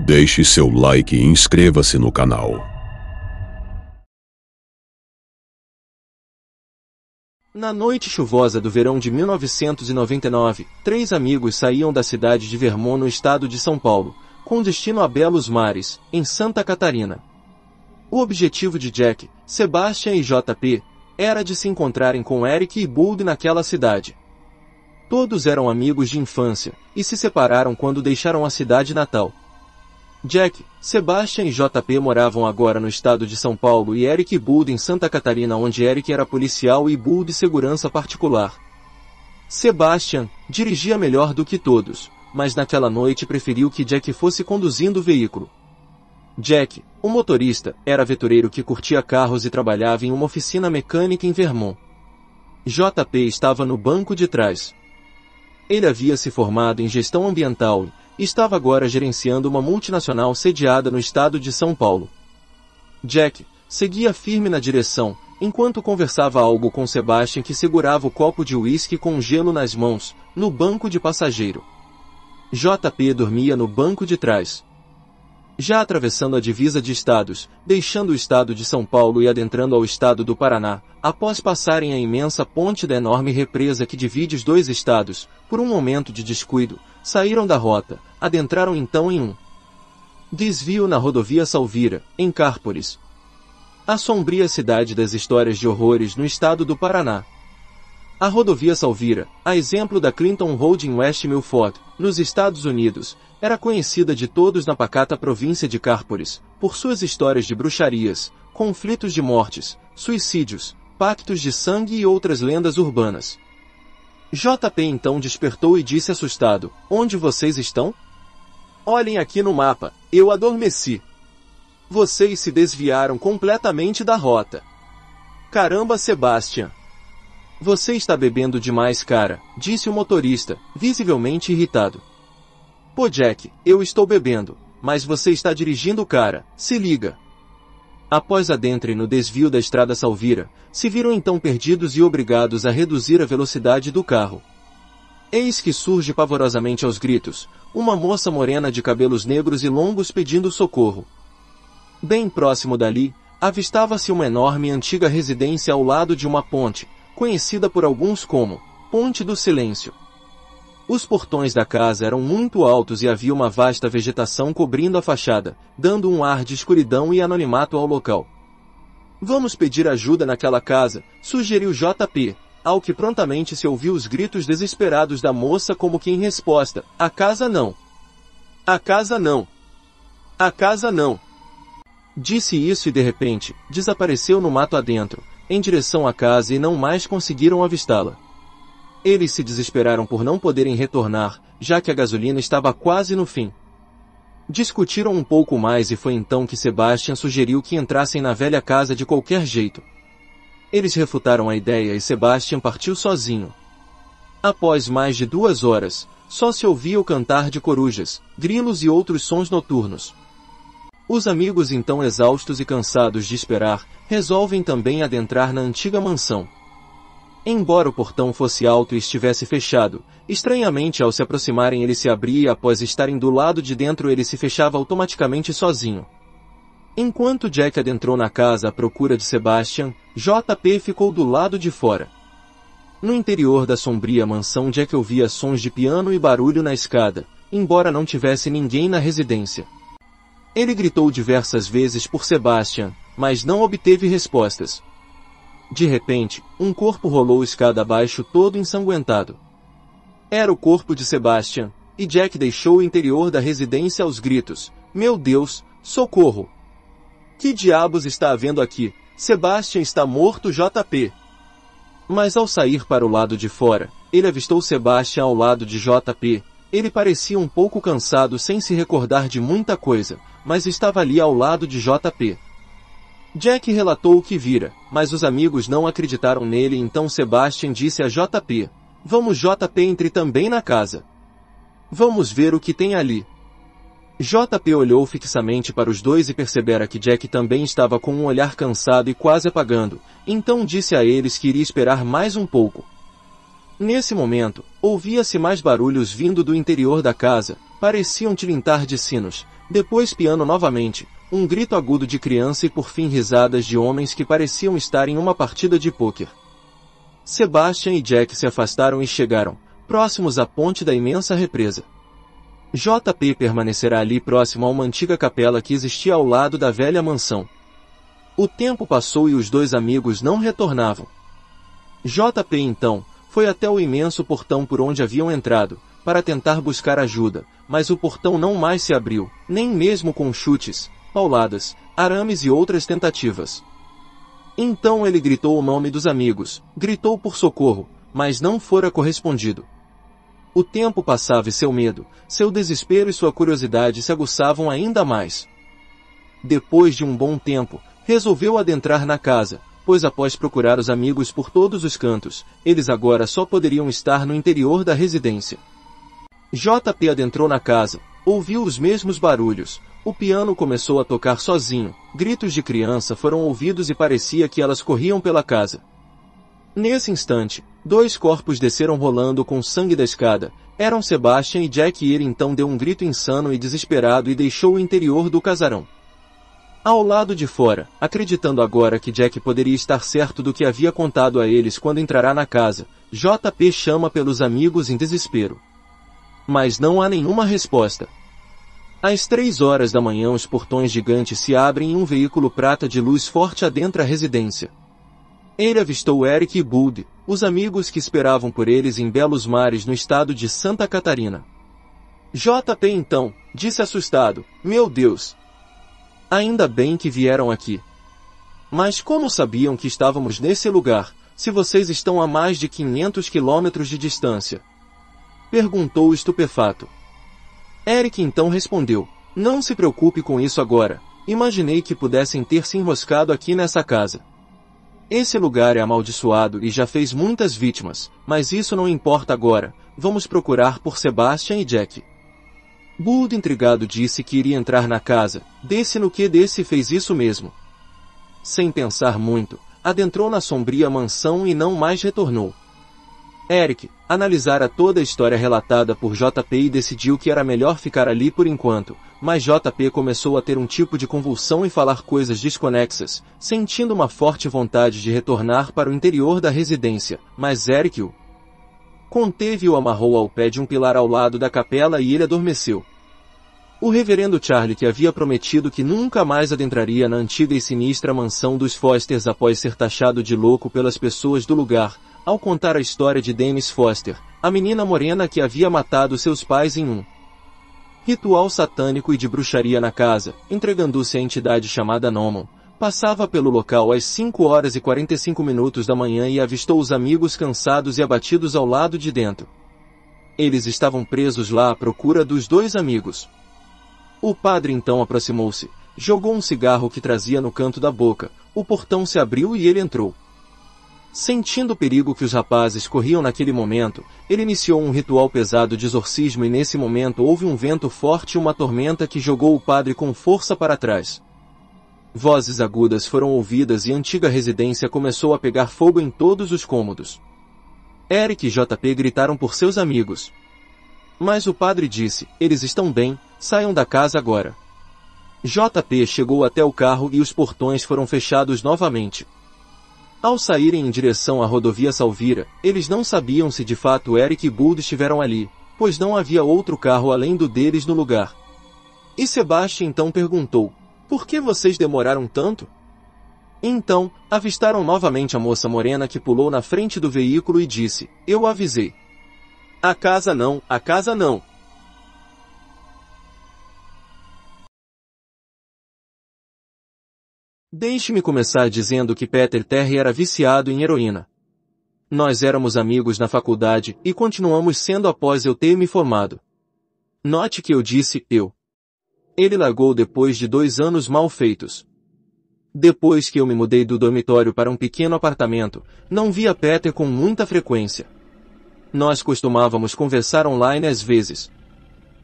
Deixe seu like e inscreva-se no canal. Na noite chuvosa do verão de 1999, 3 amigos saíam da cidade de Vermont, no estado de São Paulo, com destino a Belos Mares, em Santa Catarina. O objetivo de Jack, Sebastian e JP era de se encontrarem com Eric e Bud naquela cidade. Todos eram amigos de infância, e se separaram quando deixaram a cidade natal. Jack, Sebastian e JP moravam agora no estado de São Paulo e Eric e Bud em Santa Catarina, onde Eric era policial e Bud segurança particular. Sebastian dirigia melhor do que todos, mas naquela noite preferiu que Jack fosse conduzindo o veículo. Jack, o motorista, era aventureiro que curtia carros e trabalhava em uma oficina mecânica em Vermont. JP estava no banco de trás. Ele havia se formado em gestão ambiental e estava agora gerenciando uma multinacional sediada no estado de São Paulo. Jack seguia firme na direção, enquanto conversava algo com Sebastian, que segurava o copo de uísque com gelo nas mãos, no banco de passageiro. JP dormia no banco de trás. Já atravessando a divisa de estados, deixando o estado de São Paulo e adentrando ao estado do Paraná, após passarem a imensa ponte da enorme represa que divide os dois estados, por um momento de descuido, saíram da rota, adentraram então em um desvio na rodovia Salvira, em Cárpolis, a sombria cidade das histórias de horrores no estado do Paraná. A rodovia Salvira, a exemplo da Clinton Road em West Milford, nos Estados Unidos, era conhecida de todos na pacata província de Cárpolis, por suas histórias de bruxarias, conflitos de mortes, suicídios, pactos de sangue e outras lendas urbanas. JP então despertou e disse assustado: "Onde vocês estão? Olhem aqui no mapa, eu adormeci. Vocês se desviaram completamente da rota." "Caramba, Sebastian! Você está bebendo demais, cara", disse o motorista, visivelmente irritado. "Pô, Jack, eu estou bebendo, mas você está dirigindo, cara, se liga." Após adentrem no desvio da estrada Salvira, se viram então perdidos e obrigados a reduzir a velocidade do carro. Eis que surge pavorosamente aos gritos, uma moça morena de cabelos negros e longos pedindo socorro. Bem próximo dali, avistava-se uma enorme e antiga residência ao lado de uma ponte, conhecida por alguns como Ponte do Silêncio. Os portões da casa eram muito altos e havia uma vasta vegetação cobrindo a fachada, dando um ar de escuridão e anonimato ao local. "Vamos pedir ajuda naquela casa", sugeriu JP, ao que prontamente se ouviu os gritos desesperados da moça como que em resposta: "A casa não! A casa não! A casa não!" Disse isso e de repente, desapareceu no mato adentro, em direção à casa, e não mais conseguiram avistá-la. Eles se desesperaram por não poderem retornar, já que a gasolina estava quase no fim. Discutiram um pouco mais e foi então que Sebastian sugeriu que entrassem na velha casa de qualquer jeito. Eles refutaram a ideia e Sebastian partiu sozinho. Após mais de 2 horas, só se ouvia o cantar de corujas, grilos e outros sons noturnos. Os amigos, então exaustos e cansados de esperar, resolvem também adentrar na antiga mansão. Embora o portão fosse alto e estivesse fechado, estranhamente ao se aproximarem ele se abria e após estarem do lado de dentro ele se fechava automaticamente sozinho. Enquanto Jack adentrou na casa à procura de Sebastian, JP ficou do lado de fora. No interior da sombria mansão, Jack ouvia sons de piano e barulho na escada, embora não tivesse ninguém na residência. Ele gritou diversas vezes por Sebastian, mas não obteve respostas. De repente, um corpo rolou escada abaixo todo ensanguentado. Era o corpo de Sebastian, e Jack deixou o interior da residência aos gritos: "Meu Deus, socorro! Que diabos está havendo aqui? Sebastian está morto, JP!" Mas ao sair para o lado de fora, ele avistou Sebastian ao lado de JP. Ele parecia um pouco cansado, sem se recordar de muita coisa, mas estava ali ao lado de JP. Jack relatou o que vira, mas os amigos não acreditaram nele, então Sebastian disse a JP: "Vamos, JP, entre também na casa. Vamos ver o que tem ali." JP olhou fixamente para os dois e percebera que Jack também estava com um olhar cansado e quase apagando, então disse a eles que iria esperar mais um pouco. Nesse momento, ouvia-se mais barulhos vindo do interior da casa, pareciam tilintar de sinos, Depois piano novamente, um grito agudo de criança e por fim risadas de homens que pareciam estar em uma partida de pôquer. Sebastian e Jack se afastaram e chegaram, próximos à ponte da imensa represa. JP permanecerá ali próximo a uma antiga capela que existia ao lado da velha mansão. O tempo passou e os dois amigos não retornavam. JP então foi até o imenso portão por onde haviam entrado, para tentar buscar ajuda, mas o portão não mais se abriu, nem mesmo com chutes, pauladas, arames e outras tentativas. Então ele gritou o nome dos amigos, gritou por socorro, mas não fora correspondido. O tempo passava e seu medo, seu desespero e sua curiosidade se aguçavam ainda mais. Depois de um bom tempo, resolveu adentrar na casa, pois após procurar os amigos por todos os cantos, eles agora só poderiam estar no interior da residência. JP adentrou na casa, ouviu os mesmos barulhos, o piano começou a tocar sozinho, gritos de criança foram ouvidos e parecia que elas corriam pela casa. Nesse instante, dois corpos desceram rolando com sangue da escada, eram Sebastian e Jack e ele então deu um grito insano e desesperado e deixou o interior do casarão. Ao lado de fora, acreditando agora que Jack poderia estar certo do que havia contado a eles quando entrará na casa, JP chama pelos amigos em desespero. Mas não há nenhuma resposta. Às 3 horas da manhã os portões gigantes se abrem e um veículo prata de luz forte adentra a residência. Ele avistou Eric e Bud, os amigos que esperavam por eles em Belos Mares no estado de Santa Catarina. JP então, disse assustado, meu Deus! Ainda bem que vieram aqui. Mas como sabiam que estávamos nesse lugar, se vocês estão a mais de 500 quilômetros de distância? Perguntou estupefato. Eric então respondeu, não se preocupe com isso agora, imaginei que pudessem ter se enroscado aqui nessa casa. Esse lugar é amaldiçoado e já fez muitas vítimas, mas isso não importa agora, vamos procurar por Sebastian e Jack. Bud intrigado disse que iria entrar na casa, desse no que desse fez isso mesmo. Sem pensar muito, adentrou na sombria mansão e não mais retornou. Eric analisara toda a história relatada por JP e decidiu que era melhor ficar ali por enquanto, mas JP começou a ter um tipo de convulsão e falar coisas desconexas, sentindo uma forte vontade de retornar para o interior da residência, mas Eric o conteve e o amarrou ao pé de um pilar ao lado da capela e ele adormeceu. O reverendo Charlie, que havia prometido que nunca mais adentraria na antiga e sinistra mansão dos Fosters após ser taxado de louco pelas pessoas do lugar, ao contar a história de Dennis Foster, a menina morena que havia matado seus pais em um ritual satânico e de bruxaria na casa, entregando-se à entidade chamada Noman, passava pelo local às 5 horas e 45 minutos da manhã e avistou os amigos cansados e abatidos ao lado de dentro. Eles estavam presos lá à procura dos dois amigos. O padre então aproximou-se, jogou um cigarro que trazia no canto da boca, o portão se abriu e ele entrou. Sentindo o perigo que os rapazes corriam naquele momento, ele iniciou um ritual pesado de exorcismo e nesse momento houve um vento forte e uma tormenta que jogou o padre com força para trás. Vozes agudas foram ouvidas e a antiga residência começou a pegar fogo em todos os cômodos. Eric e JP gritaram por seus amigos. Mas o padre disse, eles estão bem, saiam da casa agora. JP chegou até o carro e os portões foram fechados novamente. Ao saírem em direção à rodovia Salvira, eles não sabiam se de fato Eric e Bud estiveram ali, pois não havia outro carro além do deles no lugar. E Sebastian então perguntou, por que vocês demoraram tanto? Então, avistaram novamente a moça morena que pulou na frente do veículo e disse, eu avisei. A casa não, a casa não. Deixe-me começar dizendo que Peter Terry era viciado em heroína. Nós éramos amigos na faculdade e continuamos sendo após eu ter me formado. Note que eu disse eu. Ele largou depois de 2 anos mal feitos. Depois que eu me mudei do dormitório para um pequeno apartamento, não via Peter com muita frequência. Nós costumávamos conversar online às vezes.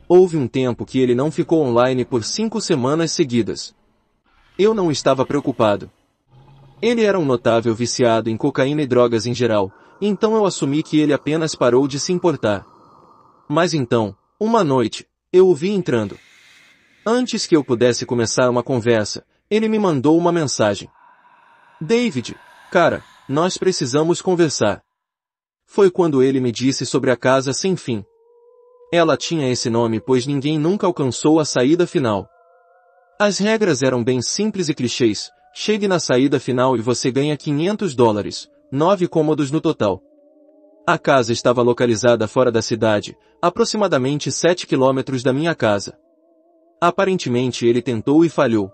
Houve um tempo que ele não ficou online por 5 semanas seguidas. Eu não estava preocupado. Ele era um notável viciado em cocaína e drogas em geral, então eu assumi que ele apenas parou de se importar. Mas então, uma noite, eu o vi entrando. Antes que eu pudesse começar uma conversa, ele me mandou uma mensagem. David, cara, nós precisamos conversar. Foi quando ele me disse sobre a casa sem fim. Ela tinha esse nome pois ninguém nunca alcançou a saída final. As regras eram bem simples e clichês. Chegue na saída final e você ganha $500, 9 cômodos no total. A casa estava localizada fora da cidade, aproximadamente 7 quilômetros da minha casa. Aparentemente ele tentou e falhou.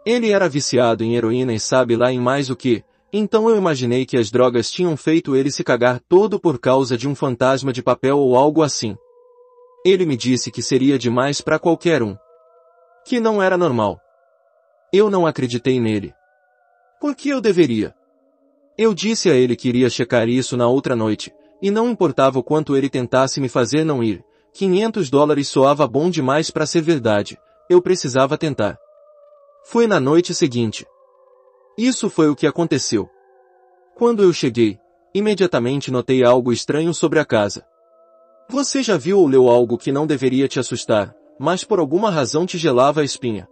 Ele era viciado em heroína e sabe lá em mais o que, então eu imaginei que as drogas tinham feito ele se cagar todo por causa de um fantasma de papel ou algo assim. Ele me disse que seria demais para qualquer um. Que não era normal. Eu não acreditei nele. Por que eu deveria? Eu disse a ele que iria checar isso na outra noite, e não importava o quanto ele tentasse me fazer não ir, $500 soava bom demais para ser verdade, eu precisava tentar. Foi na noite seguinte. Isso foi o que aconteceu. Quando eu cheguei, imediatamente notei algo estranho sobre a casa. Você já viu ou leu algo que não deveria te assustar, mas por alguma razão te gelava a espinha?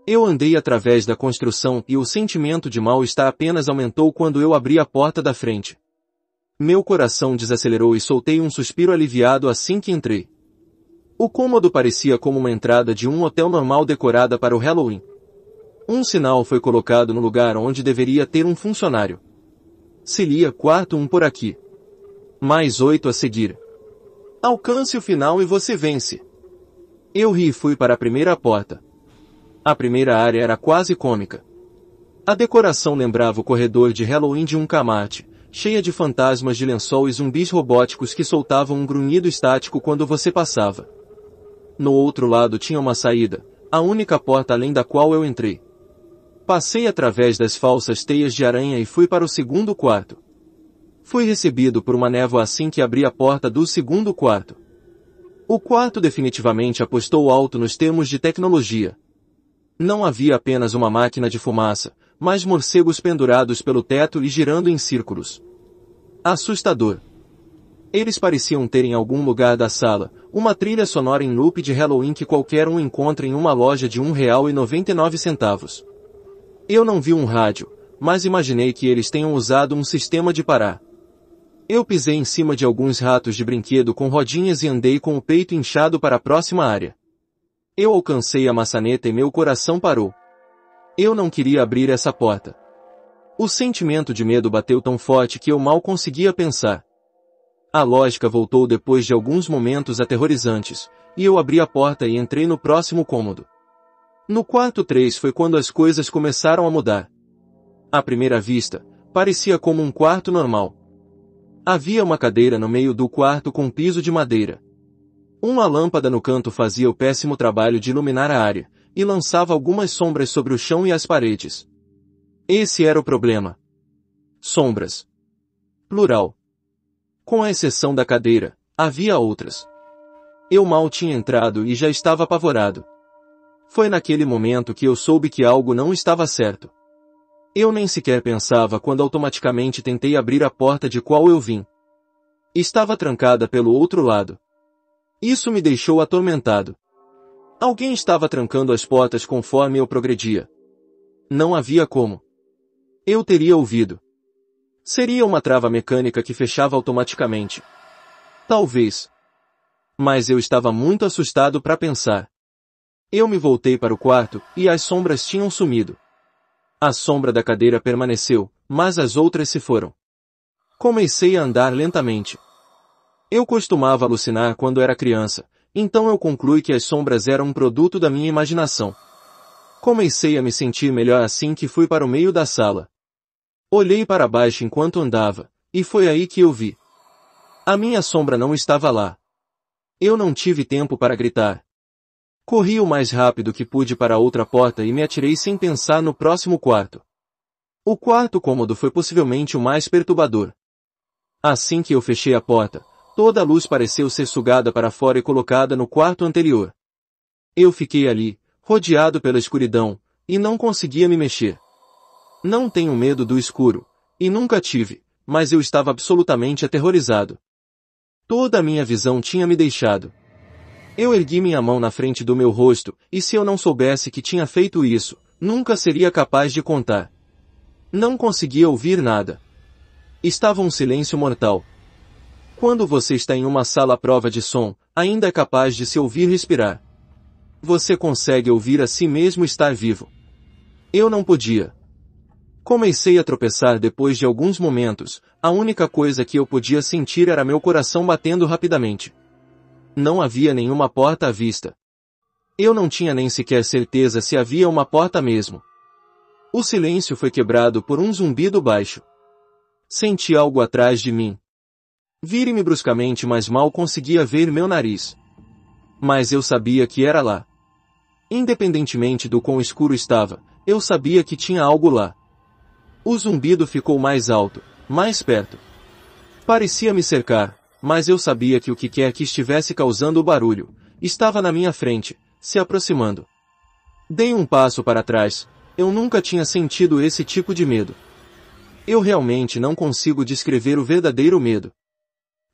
Eu andei através da construção e o sentimento de mal-estar apenas aumentou quando eu abri a porta da frente. Meu coração desacelerou e soltei um suspiro aliviado assim que entrei. O cômodo parecia como uma entrada de um hotel normal decorada para o Halloween. Um sinal foi colocado no lugar onde deveria ter um funcionário. Se lia quarto 1 por aqui. Mais 8 a seguir. Alcance o final e você vence. Eu ri e fui para a primeira porta. A primeira área era quase cômica. A decoração lembrava o corredor de Halloween de um camate, cheia de fantasmas de lençol e zumbis robóticos que soltavam um grunhido estático quando você passava. No outro lado tinha uma saída, a única porta além da qual eu entrei. Passei através das falsas teias de aranha e fui para o segundo quarto. Fui recebido por uma névoa assim que abri a porta do segundo quarto. O quarto definitivamente apostou alto nos termos de tecnologia. Não havia apenas uma máquina de fumaça, mas morcegos pendurados pelo teto e girando em círculos. Assustador. Eles pareciam ter em algum lugar da sala, uma trilha sonora em loop de Halloween que qualquer um encontra em uma loja de R$1,99. Eu não vi um rádio, mas imaginei que eles tenham usado um sistema de parar. Eu pisei em cima de alguns ratos de brinquedo com rodinhas e andei com o peito inchado para a próxima área. Eu alcancei a maçaneta e meu coração parou. Eu não queria abrir essa porta. O sentimento de medo bateu tão forte que eu mal conseguia pensar. A lógica voltou depois de alguns momentos aterrorizantes, e eu abri a porta e entrei no próximo cômodo. No quarto 3 foi quando as coisas começaram a mudar. À primeira vista, parecia como um quarto normal. Havia uma cadeira no meio do quarto com piso de madeira. Uma lâmpada no canto fazia o péssimo trabalho de iluminar a área, e lançava algumas sombras sobre o chão e as paredes. Esse era o problema. Sombras. Plural. Com a exceção da cadeira, havia outras. Eu mal tinha entrado e já estava apavorado. Foi naquele momento que eu soube que algo não estava certo. Eu nem sequer pensava quando automaticamente tentei abrir a porta de qual eu vim. Estava trancada pelo outro lado. Isso me deixou atormentado. Alguém estava trancando as portas conforme eu progredia. Não havia como. Eu teria ouvido. Seria uma trava mecânica que fechava automaticamente. Talvez. Mas eu estava muito assustado para pensar. Eu me voltei para o quarto, e as sombras tinham sumido. A sombra da cadeira permaneceu, mas as outras se foram. Comecei a andar lentamente. Eu costumava alucinar quando era criança, então eu concluí que as sombras eram um produto da minha imaginação. Comecei a me sentir melhor assim que fui para o meio da sala. Olhei para baixo enquanto andava, e foi aí que eu vi. A minha sombra não estava lá. Eu não tive tempo para gritar. Corri o mais rápido que pude para a outra porta e me atirei sem pensar no próximo quarto. O quarto cômodo foi possivelmente o mais perturbador. Assim que eu fechei a porta, toda a luz pareceu ser sugada para fora e colocada no quarto anterior. Eu fiquei ali, rodeado pela escuridão, e não conseguia me mexer. Não tenho medo do escuro, e nunca tive, mas eu estava absolutamente aterrorizado. Toda a minha visão tinha me deixado. Eu ergui minha mão na frente do meu rosto, e se eu não soubesse que tinha feito isso, nunca seria capaz de contar. Não conseguia ouvir nada. Estava um silêncio mortal. Quando você está em uma sala à prova de som, ainda é capaz de se ouvir respirar. Você consegue ouvir a si mesmo estar vivo. Eu não podia. Comecei a tropeçar depois de alguns momentos, a única coisa que eu podia sentir era meu coração batendo rapidamente. Não havia nenhuma porta à vista. Eu não tinha nem sequer certeza se havia uma porta mesmo. O silêncio foi quebrado por um zumbido baixo. Senti algo atrás de mim. Virei-me bruscamente, mas mal conseguia ver meu nariz. Mas eu sabia que era lá. Independentemente do quão escuro estava, eu sabia que tinha algo lá. O zumbido ficou mais alto, mais perto. Parecia me cercar, mas eu sabia que o que quer que estivesse causando o barulho, estava na minha frente, se aproximando. Dei um passo para trás. Eu nunca tinha sentido esse tipo de medo. Eu realmente não consigo descrever o verdadeiro medo.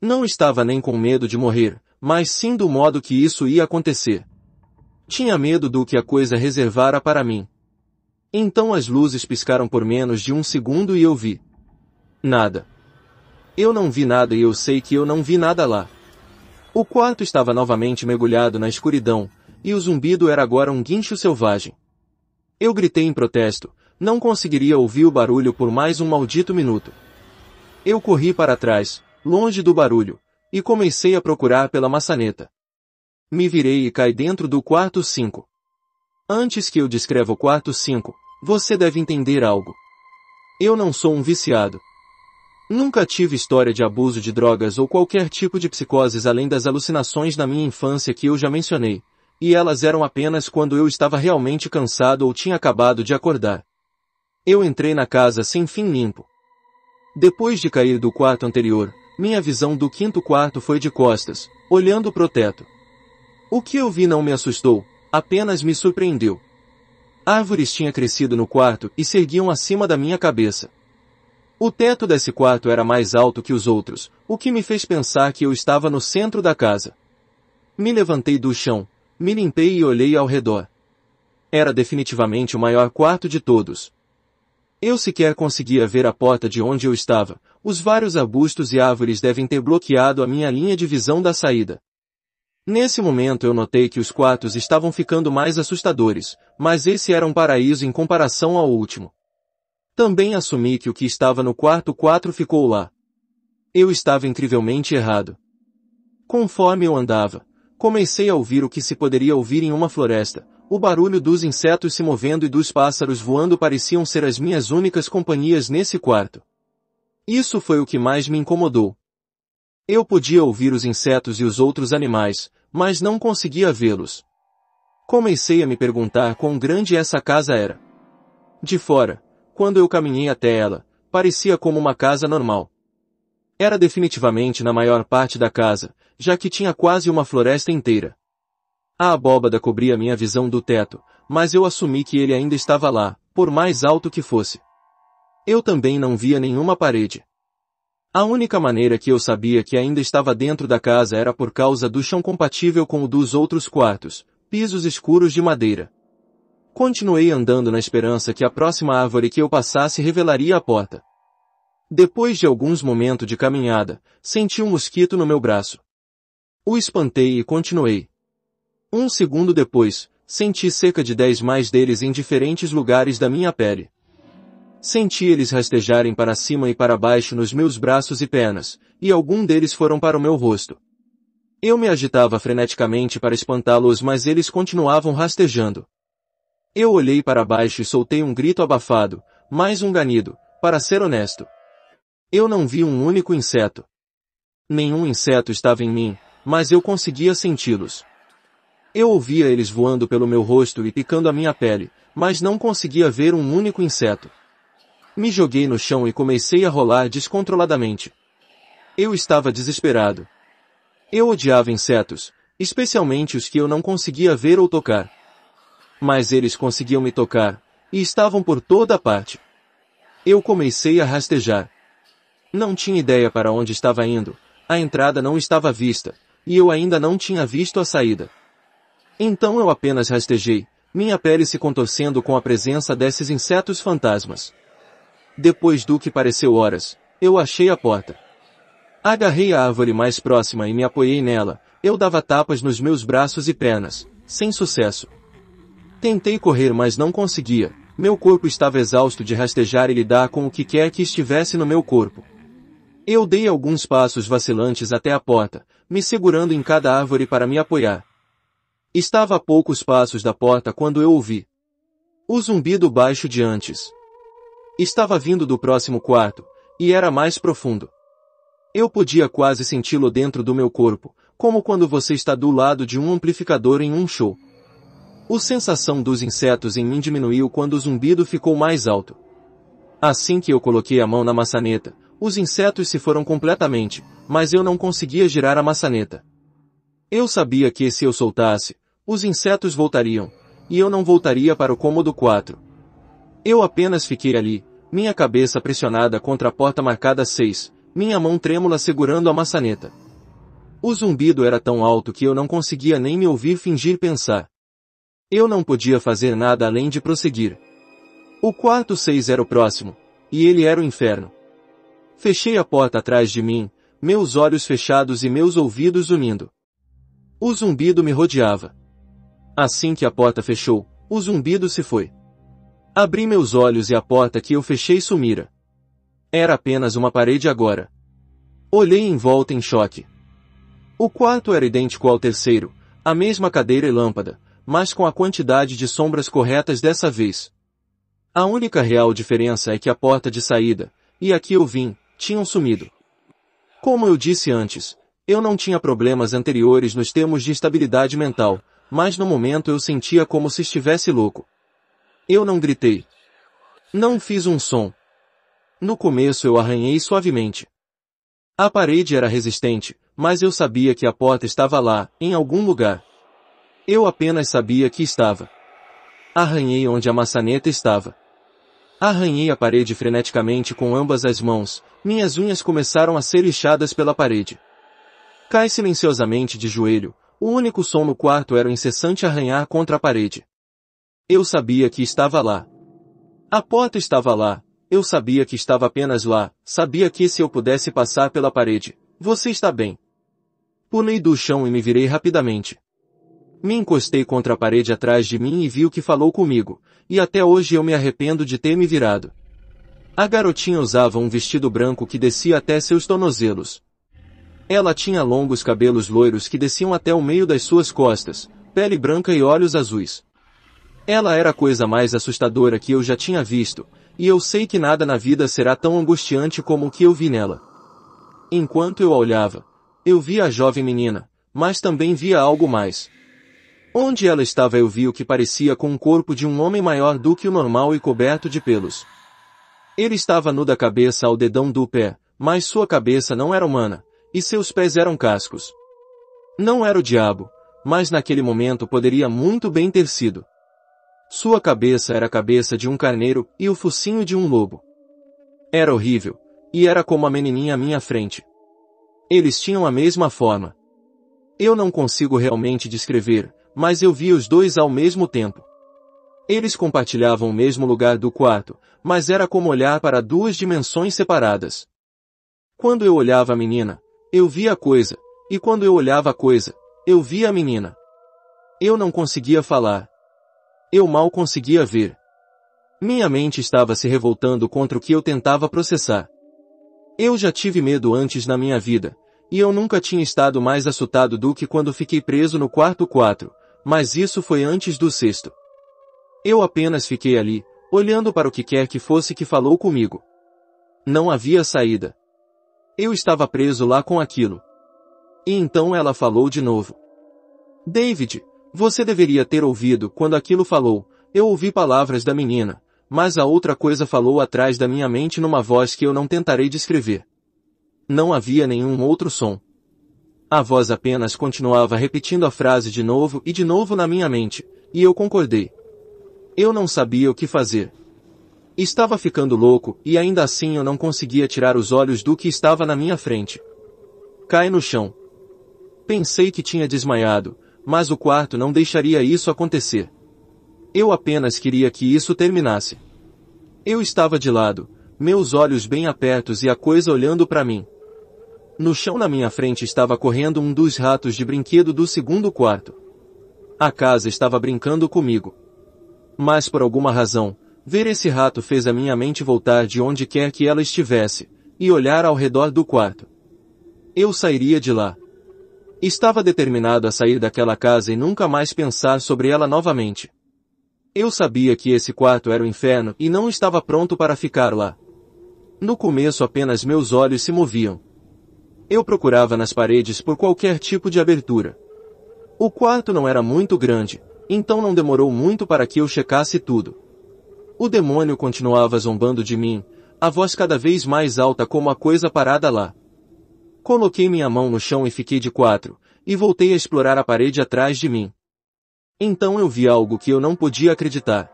Não estava nem com medo de morrer, mas sim do modo que isso ia acontecer. Tinha medo do que a coisa reservara para mim. Então as luzes piscaram por menos de um segundo e eu vi nada. Eu não vi nada e eu sei que eu não vi nada lá. O quarto estava novamente mergulhado na escuridão, e o zumbido era agora um guincho selvagem. Eu gritei em protesto, não conseguiria ouvir o barulho por mais um maldito minuto. Eu corri para trás, longe do barulho, e comecei a procurar pela maçaneta. Me virei e caí dentro do quarto 5. Antes que eu descreva o quarto 5, você deve entender algo. Eu não sou um viciado. Nunca tive história de abuso de drogas ou qualquer tipo de psicoses além das alucinações na minha infância que eu já mencionei, e elas eram apenas quando eu estava realmente cansado ou tinha acabado de acordar. Eu entrei na casa sem fim limpo. Depois de cair do quarto anterior, minha visão do quinto quarto foi de costas, olhando pro teto. O que eu vi não me assustou, apenas me surpreendeu. Árvores tinham crescido no quarto e se erguiam acima da minha cabeça. O teto desse quarto era mais alto que os outros, o que me fez pensar que eu estava no centro da casa. Me levantei do chão, me limpei e olhei ao redor. Era definitivamente o maior quarto de todos. Eu sequer conseguia ver a porta de onde eu estava, os vários arbustos e árvores devem ter bloqueado a minha linha de visão da saída. Nesse momento eu notei que os quartos estavam ficando mais assustadores, mas esse era um paraíso em comparação ao último. Também assumi que o que estava no quarto 4 ficou lá. Eu estava incrivelmente errado. Conforme eu andava, comecei a ouvir o que se poderia ouvir em uma floresta. O barulho dos insetos se movendo e dos pássaros voando pareciam ser as minhas únicas companhias nesse quarto. Isso foi o que mais me incomodou. Eu podia ouvir os insetos e os outros animais, mas não conseguia vê-los. Comecei a me perguntar quão grande essa casa era. De fora, quando eu caminhei até ela, parecia como uma casa normal. Era definitivamente na maior parte da casa, já que tinha quase uma floresta inteira. A abóbada cobria minha visão do teto, mas eu assumi que ele ainda estava lá, por mais alto que fosse. Eu também não via nenhuma parede. A única maneira que eu sabia que ainda estava dentro da casa era por causa do chão compatível com o dos outros quartos, pisos escuros de madeira. Continuei andando na esperança que a próxima árvore que eu passasse revelaria a porta. Depois de alguns momentos de caminhada, senti um mosquito no meu braço. O espantei e continuei. Um segundo depois, senti cerca de 10 mais deles em diferentes lugares da minha pele. Senti eles rastejarem para cima e para baixo nos meus braços e pernas, e alguns deles foram para o meu rosto. Eu me agitava freneticamente para espantá-los, mas eles continuavam rastejando. Eu olhei para baixo e soltei um grito abafado, mais um ganido, para ser honesto. Eu não vi um único inseto. Nenhum inseto estava em mim, mas eu conseguia senti-los. Eu ouvia eles voando pelo meu rosto e picando a minha pele, mas não conseguia ver um único inseto. Me joguei no chão e comecei a rolar descontroladamente. Eu estava desesperado. Eu odiava insetos, especialmente os que eu não conseguia ver ou tocar. Mas eles conseguiam me tocar, e estavam por toda parte. Eu comecei a rastejar. Não tinha ideia para onde estava indo, a entrada não estava vista, e eu ainda não tinha visto a saída. Então eu apenas rastejei, minha pele se contorcendo com a presença desses insetos fantasmas. Depois do que pareceu horas, eu achei a porta. Agarrei a árvore mais próxima e me apoiei nela. Eu dava tapas nos meus braços e pernas, sem sucesso. Tentei correr, mas não conseguia. Meu corpo estava exausto de rastejar e lidar com o que quer que estivesse no meu corpo. Eu dei alguns passos vacilantes até a porta, me segurando em cada árvore para me apoiar. Estava a poucos passos da porta quando eu ouvi o zumbido baixo de antes. Estava vindo do próximo quarto, e era mais profundo. Eu podia quase senti-lo dentro do meu corpo, como quando você está do lado de um amplificador em um show. A sensação dos insetos em mim diminuiu quando o zumbido ficou mais alto. Assim que eu coloquei a mão na maçaneta, os insetos se foram completamente, mas eu não conseguia girar a maçaneta. Eu sabia que se eu soltasse, os insetos voltariam, e eu não voltaria para o cômodo 4. Eu apenas fiquei ali, minha cabeça pressionada contra a porta marcada 6, minha mão trêmula segurando a maçaneta. O zumbido era tão alto que eu não conseguia nem me ouvir fingir pensar. Eu não podia fazer nada além de prosseguir. O quarto 6 era o próximo, e ele era o inferno. Fechei a porta atrás de mim, meus olhos fechados e meus ouvidos unindo. O zumbido me rodeava. Assim que a porta fechou, o zumbido se foi. Abri meus olhos e a porta que eu fechei sumira. Era apenas uma parede agora. Olhei em volta em choque. O quarto era idêntico ao terceiro, a mesma cadeira e lâmpada, mas com a quantidade de sombras corretas dessa vez. A única real diferença é que a porta de saída, e a que eu vim, tinham sumido. Como eu disse antes, eu não tinha problemas anteriores nos termos de estabilidade mental, mas no momento eu sentia como se estivesse louco. Eu não gritei. Não fiz um som. No começo eu arranhei suavemente. A parede era resistente, mas eu sabia que a porta estava lá, em algum lugar. Eu apenas sabia que estava. Arranhei onde a maçaneta estava. Arranhei a parede freneticamente com ambas as mãos, minhas unhas começaram a ser lixadas pela parede. Cai silenciosamente de joelho, o único som no quarto era o incessante arranhar contra a parede. Eu sabia que estava lá. A porta estava lá, eu sabia que estava apenas lá, sabia que se eu pudesse passar pela parede, você está bem. Pulei do chão e me virei rapidamente. Me encostei contra a parede atrás de mim e vi o que falou comigo, e até hoje eu me arrependo de ter me virado. A garotinha usava um vestido branco que descia até seus tornozelos. Ela tinha longos cabelos loiros que desciam até o meio das suas costas, pele branca e olhos azuis. Ela era a coisa mais assustadora que eu já tinha visto, e eu sei que nada na vida será tão angustiante como o que eu vi nela. Enquanto eu a olhava, eu via a jovem menina, mas também via algo mais. Onde ela estava eu vi o que parecia com o corpo de um homem maior do que o normal e coberto de pelos. Ele estava nu da cabeça ao dedão do pé, mas sua cabeça não era humana, e seus pés eram cascos. Não era o diabo, mas naquele momento poderia muito bem ter sido. Sua cabeça era a cabeça de um carneiro e o focinho de um lobo. Era horrível, e era como a menininha à minha frente. Eles tinham a mesma forma. Eu não consigo realmente descrever, mas eu vi os dois ao mesmo tempo. Eles compartilhavam o mesmo lugar do quarto, mas era como olhar para duas dimensões separadas. Quando eu olhava a menina, eu via a coisa, e quando eu olhava a coisa, eu via a menina. Eu não conseguia falar. Eu mal conseguia ver. Minha mente estava se revoltando contra o que eu tentava processar. Eu já tive medo antes na minha vida, e eu nunca tinha estado mais assustado do que quando fiquei preso no quarto 4, mas isso foi antes do 6º. Eu apenas fiquei ali, olhando para o que quer que fosse que falou comigo. Não havia saída. Eu estava preso lá com aquilo. E então ela falou de novo. David, você deveria ter ouvido quando aquilo falou. Eu ouvi palavras da menina, mas a outra coisa falou atrás da minha mente numa voz que eu não tentarei descrever. Não havia nenhum outro som. A voz apenas continuava repetindo a frase de novo e de novo na minha mente, e eu concordei. Eu não sabia o que fazer. Estava ficando louco, e ainda assim eu não conseguia tirar os olhos do que estava na minha frente. Cai no chão. Pensei que tinha desmaiado, mas o quarto não deixaria isso acontecer. Eu apenas queria que isso terminasse. Eu estava de lado, meus olhos bem abertos e a coisa olhando para mim. No chão na minha frente estava correndo um dos ratos de brinquedo do segundo quarto. A casa estava brincando comigo. Mas por alguma razão, ver esse rato fez a minha mente voltar de onde quer que ela estivesse, e olhar ao redor do quarto. Eu sairia de lá. Estava determinado a sair daquela casa e nunca mais pensar sobre ela novamente. Eu sabia que esse quarto era o inferno e não estava pronto para ficar lá. No começo apenas meus olhos se moviam. Eu procurava nas paredes por qualquer tipo de abertura. O quarto não era muito grande, então não demorou muito para que eu checasse tudo. O demônio continuava zombando de mim, a voz cada vez mais alta como a coisa parada lá. Coloquei minha mão no chão e fiquei de quatro, e voltei a explorar a parede atrás de mim. Então eu vi algo que eu não podia acreditar.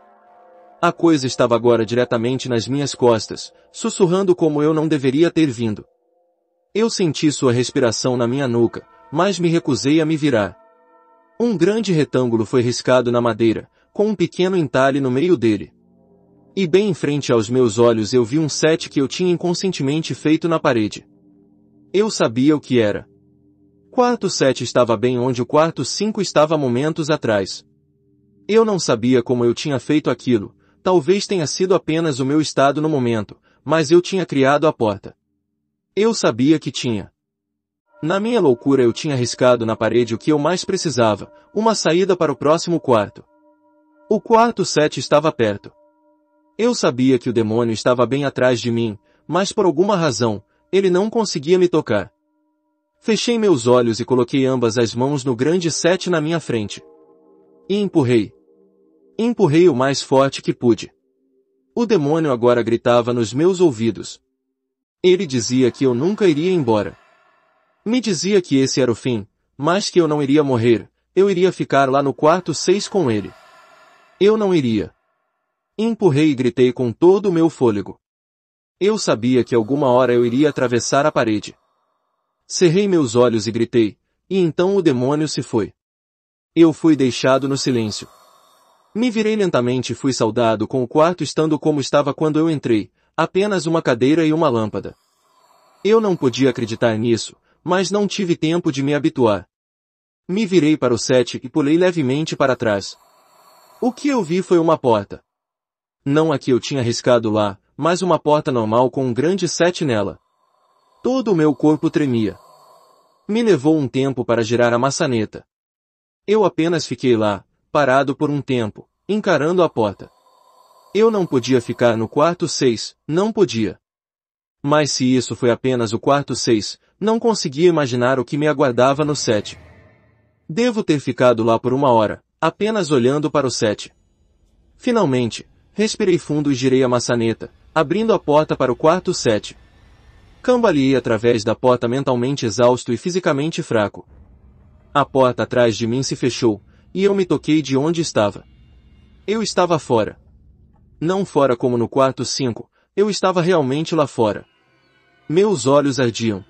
A coisa estava agora diretamente nas minhas costas, sussurrando como eu não deveria ter vindo. Eu senti sua respiração na minha nuca, mas me recusei a me virar. Um grande retângulo foi riscado na madeira, com um pequeno entalhe no meio dele. E bem em frente aos meus olhos eu vi um 7 que eu tinha inconscientemente feito na parede. Eu sabia o que era. Quarto 7 estava bem onde o quarto 5 estava momentos atrás. Eu não sabia como eu tinha feito aquilo, talvez tenha sido apenas o meu estado no momento, mas eu tinha criado a porta. Eu sabia que tinha. Na minha loucura eu tinha riscado na parede o que eu mais precisava, uma saída para o próximo quarto. O quarto 7 estava perto. Eu sabia que o demônio estava bem atrás de mim, mas por alguma razão, ele não conseguia me tocar. Fechei meus olhos e coloquei ambas as mãos no grande 7 na minha frente. E empurrei. Empurrei o mais forte que pude. O demônio agora gritava nos meus ouvidos. Ele dizia que eu nunca iria embora. Me dizia que esse era o fim, mas que eu não iria morrer, eu iria ficar lá no quarto 6 com ele. Eu não iria. Empurrei e gritei com todo o meu fôlego. Eu sabia que alguma hora eu iria atravessar a parede. Cerrei meus olhos e gritei, e então o demônio se foi. Eu fui deixado no silêncio. Me virei lentamente e fui saudado com o quarto estando como estava quando eu entrei, apenas uma cadeira e uma lâmpada. Eu não podia acreditar nisso, mas não tive tempo de me habituar. Me virei para o 7 e pulei levemente para trás. O que eu vi foi uma porta. Não a que eu tinha riscado lá, mas uma porta normal com um grande 7 nela. Todo o meu corpo tremia. Me levou um tempo para girar a maçaneta. Eu apenas fiquei lá, parado por um tempo, encarando a porta. Eu não podia ficar no quarto 6, não podia. Mas se isso foi apenas o quarto 6, não conseguia imaginar o que me aguardava no 7. Devo ter ficado lá por uma hora, apenas olhando para o 7. Finalmente, respirei fundo e girei a maçaneta, abrindo a porta para o quarto 7. Cambaleei através da porta mentalmente exausto e fisicamente fraco. A porta atrás de mim se fechou, e eu me toquei de onde estava. Eu estava fora. Não fora como no quarto 5, eu estava realmente lá fora. Meus olhos ardiam.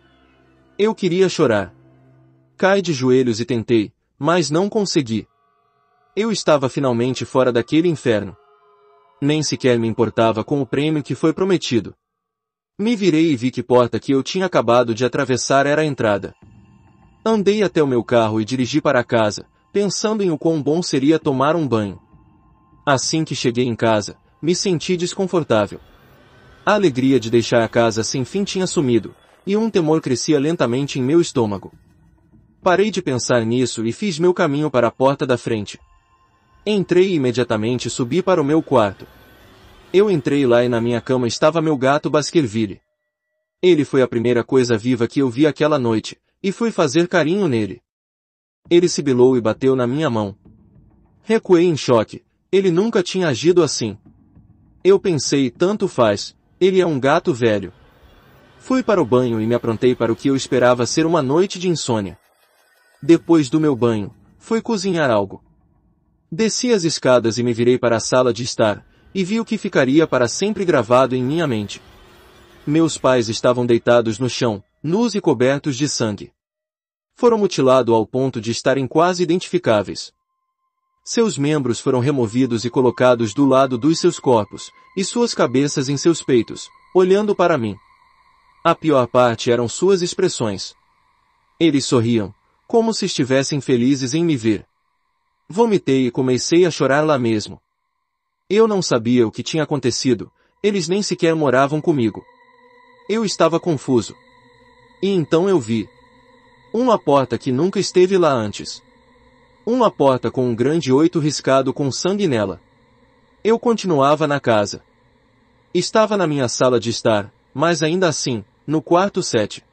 Eu queria chorar. Caí de joelhos e tentei, mas não consegui. Eu estava finalmente fora daquele inferno. Nem sequer me importava com o prêmio que foi prometido. Me virei e vi que porta que eu tinha acabado de atravessar era a entrada. Andei até o meu carro e dirigi para casa, pensando em o quão bom seria tomar um banho. Assim que cheguei em casa, me senti desconfortável. A alegria de deixar a casa sem fim tinha sumido, e um temor crescia lentamente em meu estômago. Parei de pensar nisso e fiz meu caminho para a porta da frente. Entrei e imediatamente subi para o meu quarto. Eu entrei lá e na minha cama estava meu gato Baskerville. Ele foi a primeira coisa viva que eu vi aquela noite, e fui fazer carinho nele. Ele sibilou e bateu na minha mão. Recuei em choque, ele nunca tinha agido assim. Eu pensei, tanto faz, ele é um gato velho. Fui para o banho e me aprontei para o que eu esperava ser uma noite de insônia. Depois do meu banho, fui cozinhar algo. Desci as escadas e me virei para a sala de estar, e vi o que ficaria para sempre gravado em minha mente. Meus pais estavam deitados no chão, nus e cobertos de sangue. Foram mutilados ao ponto de estarem quase identificáveis. Seus membros foram removidos e colocados do lado dos seus corpos, e suas cabeças em seus peitos, olhando para mim. A pior parte eram suas expressões. Eles sorriam, como se estivessem felizes em me ver. Vomitei e comecei a chorar lá mesmo. Eu não sabia o que tinha acontecido, eles nem sequer moravam comigo. Eu estava confuso. E então eu vi uma porta que nunca esteve lá antes. Uma porta com um grande 8 riscado com sangue nela. Eu continuava na casa. Estava na minha sala de estar, mas ainda assim, no quarto 7.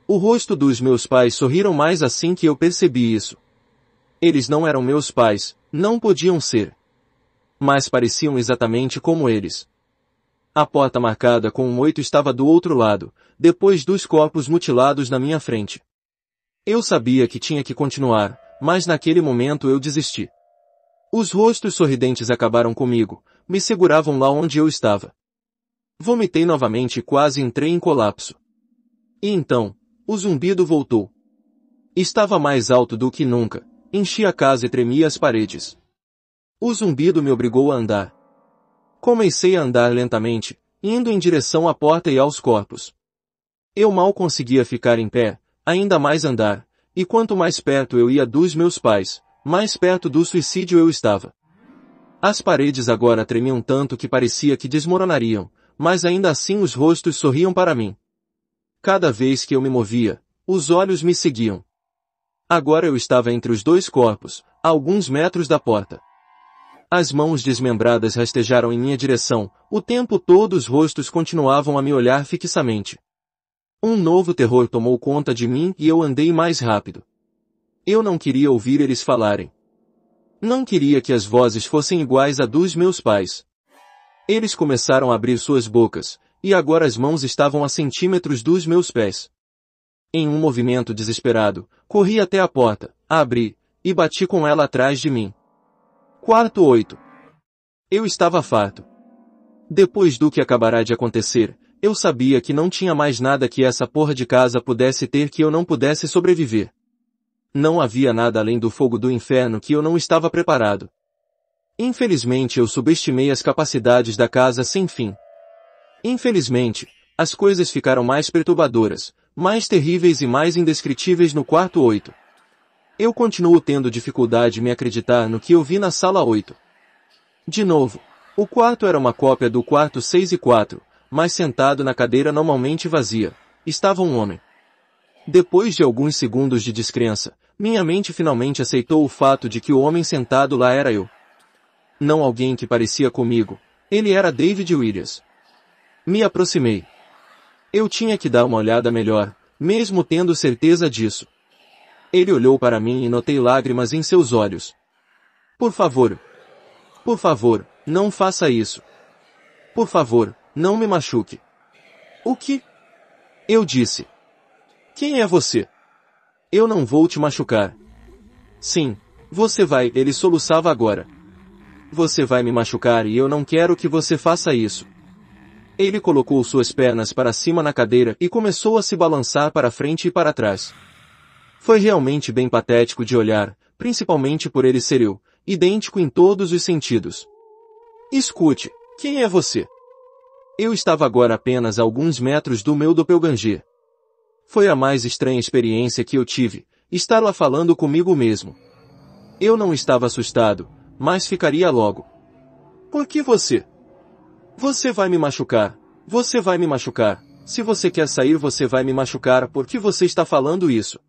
O rosto dos meus pais sorriram mais assim que eu percebi isso. Eles não eram meus pais, não podiam ser. Mas pareciam exatamente como eles. A porta marcada com um 8 estava do outro lado, depois dos corpos mutilados na minha frente. Eu sabia que tinha que continuar, mas naquele momento eu desisti. Os rostos sorridentes acabaram comigo, me seguravam lá onde eu estava. Vomitei novamente e quase entrei em colapso. E então, o zumbido voltou. Estava mais alto do que nunca, enchia a casa e tremia as paredes. O zumbido me obrigou a andar. Comecei a andar lentamente, indo em direção à porta e aos corpos. Eu mal conseguia ficar em pé, ainda mais andar, e quanto mais perto eu ia dos meus pais, mais perto do suicídio eu estava. As paredes agora tremiam tanto que parecia que desmoronariam, mas ainda assim os rostos sorriam para mim. Cada vez que eu me movia, os olhos me seguiam. Agora eu estava entre os dois corpos, a alguns metros da porta. As mãos desmembradas rastejaram em minha direção, o tempo todo os rostos continuavam a me olhar fixamente. Um novo terror tomou conta de mim e eu andei mais rápido. Eu não queria ouvir eles falarem. Não queria que as vozes fossem iguais a dos meus pais. Eles começaram a abrir suas bocas, e agora as mãos estavam a centímetros dos meus pés. Em um movimento desesperado, corri até a porta, a abri, e bati com ela atrás de mim. Quarto 8. Eu estava farto. Depois do que acabará de acontecer, eu sabia que não tinha mais nada que essa porra de casa pudesse ter que eu não pudesse sobreviver. Não havia nada além do fogo do inferno que eu não estava preparado. Infelizmente eu subestimei as capacidades da casa sem fim. Infelizmente, as coisas ficaram mais perturbadoras, mais terríveis e mais indescritíveis no quarto 8. Eu continuo tendo dificuldade em me acreditar no que eu vi na sala 8. De novo, o quarto era uma cópia do quarto 6 e 4, mas sentado na cadeira normalmente vazia, estava um homem. Depois de alguns segundos de descrença, minha mente finalmente aceitou o fato de que o homem sentado lá era eu. Não alguém que parecia comigo, ele era David Williams. Me aproximei. Eu tinha que dar uma olhada melhor, mesmo tendo certeza disso. Ele olhou para mim e notei lágrimas em seus olhos. Por favor, não faça isso. Por favor, não me machuque. O que? Eu disse. Quem é você? Eu não vou te machucar. Sim, você vai, ele soluçava agora. Você vai me machucar e eu não quero que você faça isso. Ele colocou suas pernas para cima na cadeira e começou a se balançar para frente e para trás. Foi realmente bem patético de olhar, principalmente por ele ser eu, idêntico em todos os sentidos. Escute, quem é você? Eu estava agora apenas a alguns metros do meu doppelganger. Foi a mais estranha experiência que eu tive, estar lá falando comigo mesmo. Eu não estava assustado, mas ficaria logo. Por que você? Você vai me machucar. Você vai me machucar. Se você quer sair você vai me machucar. Por que você está falando isso?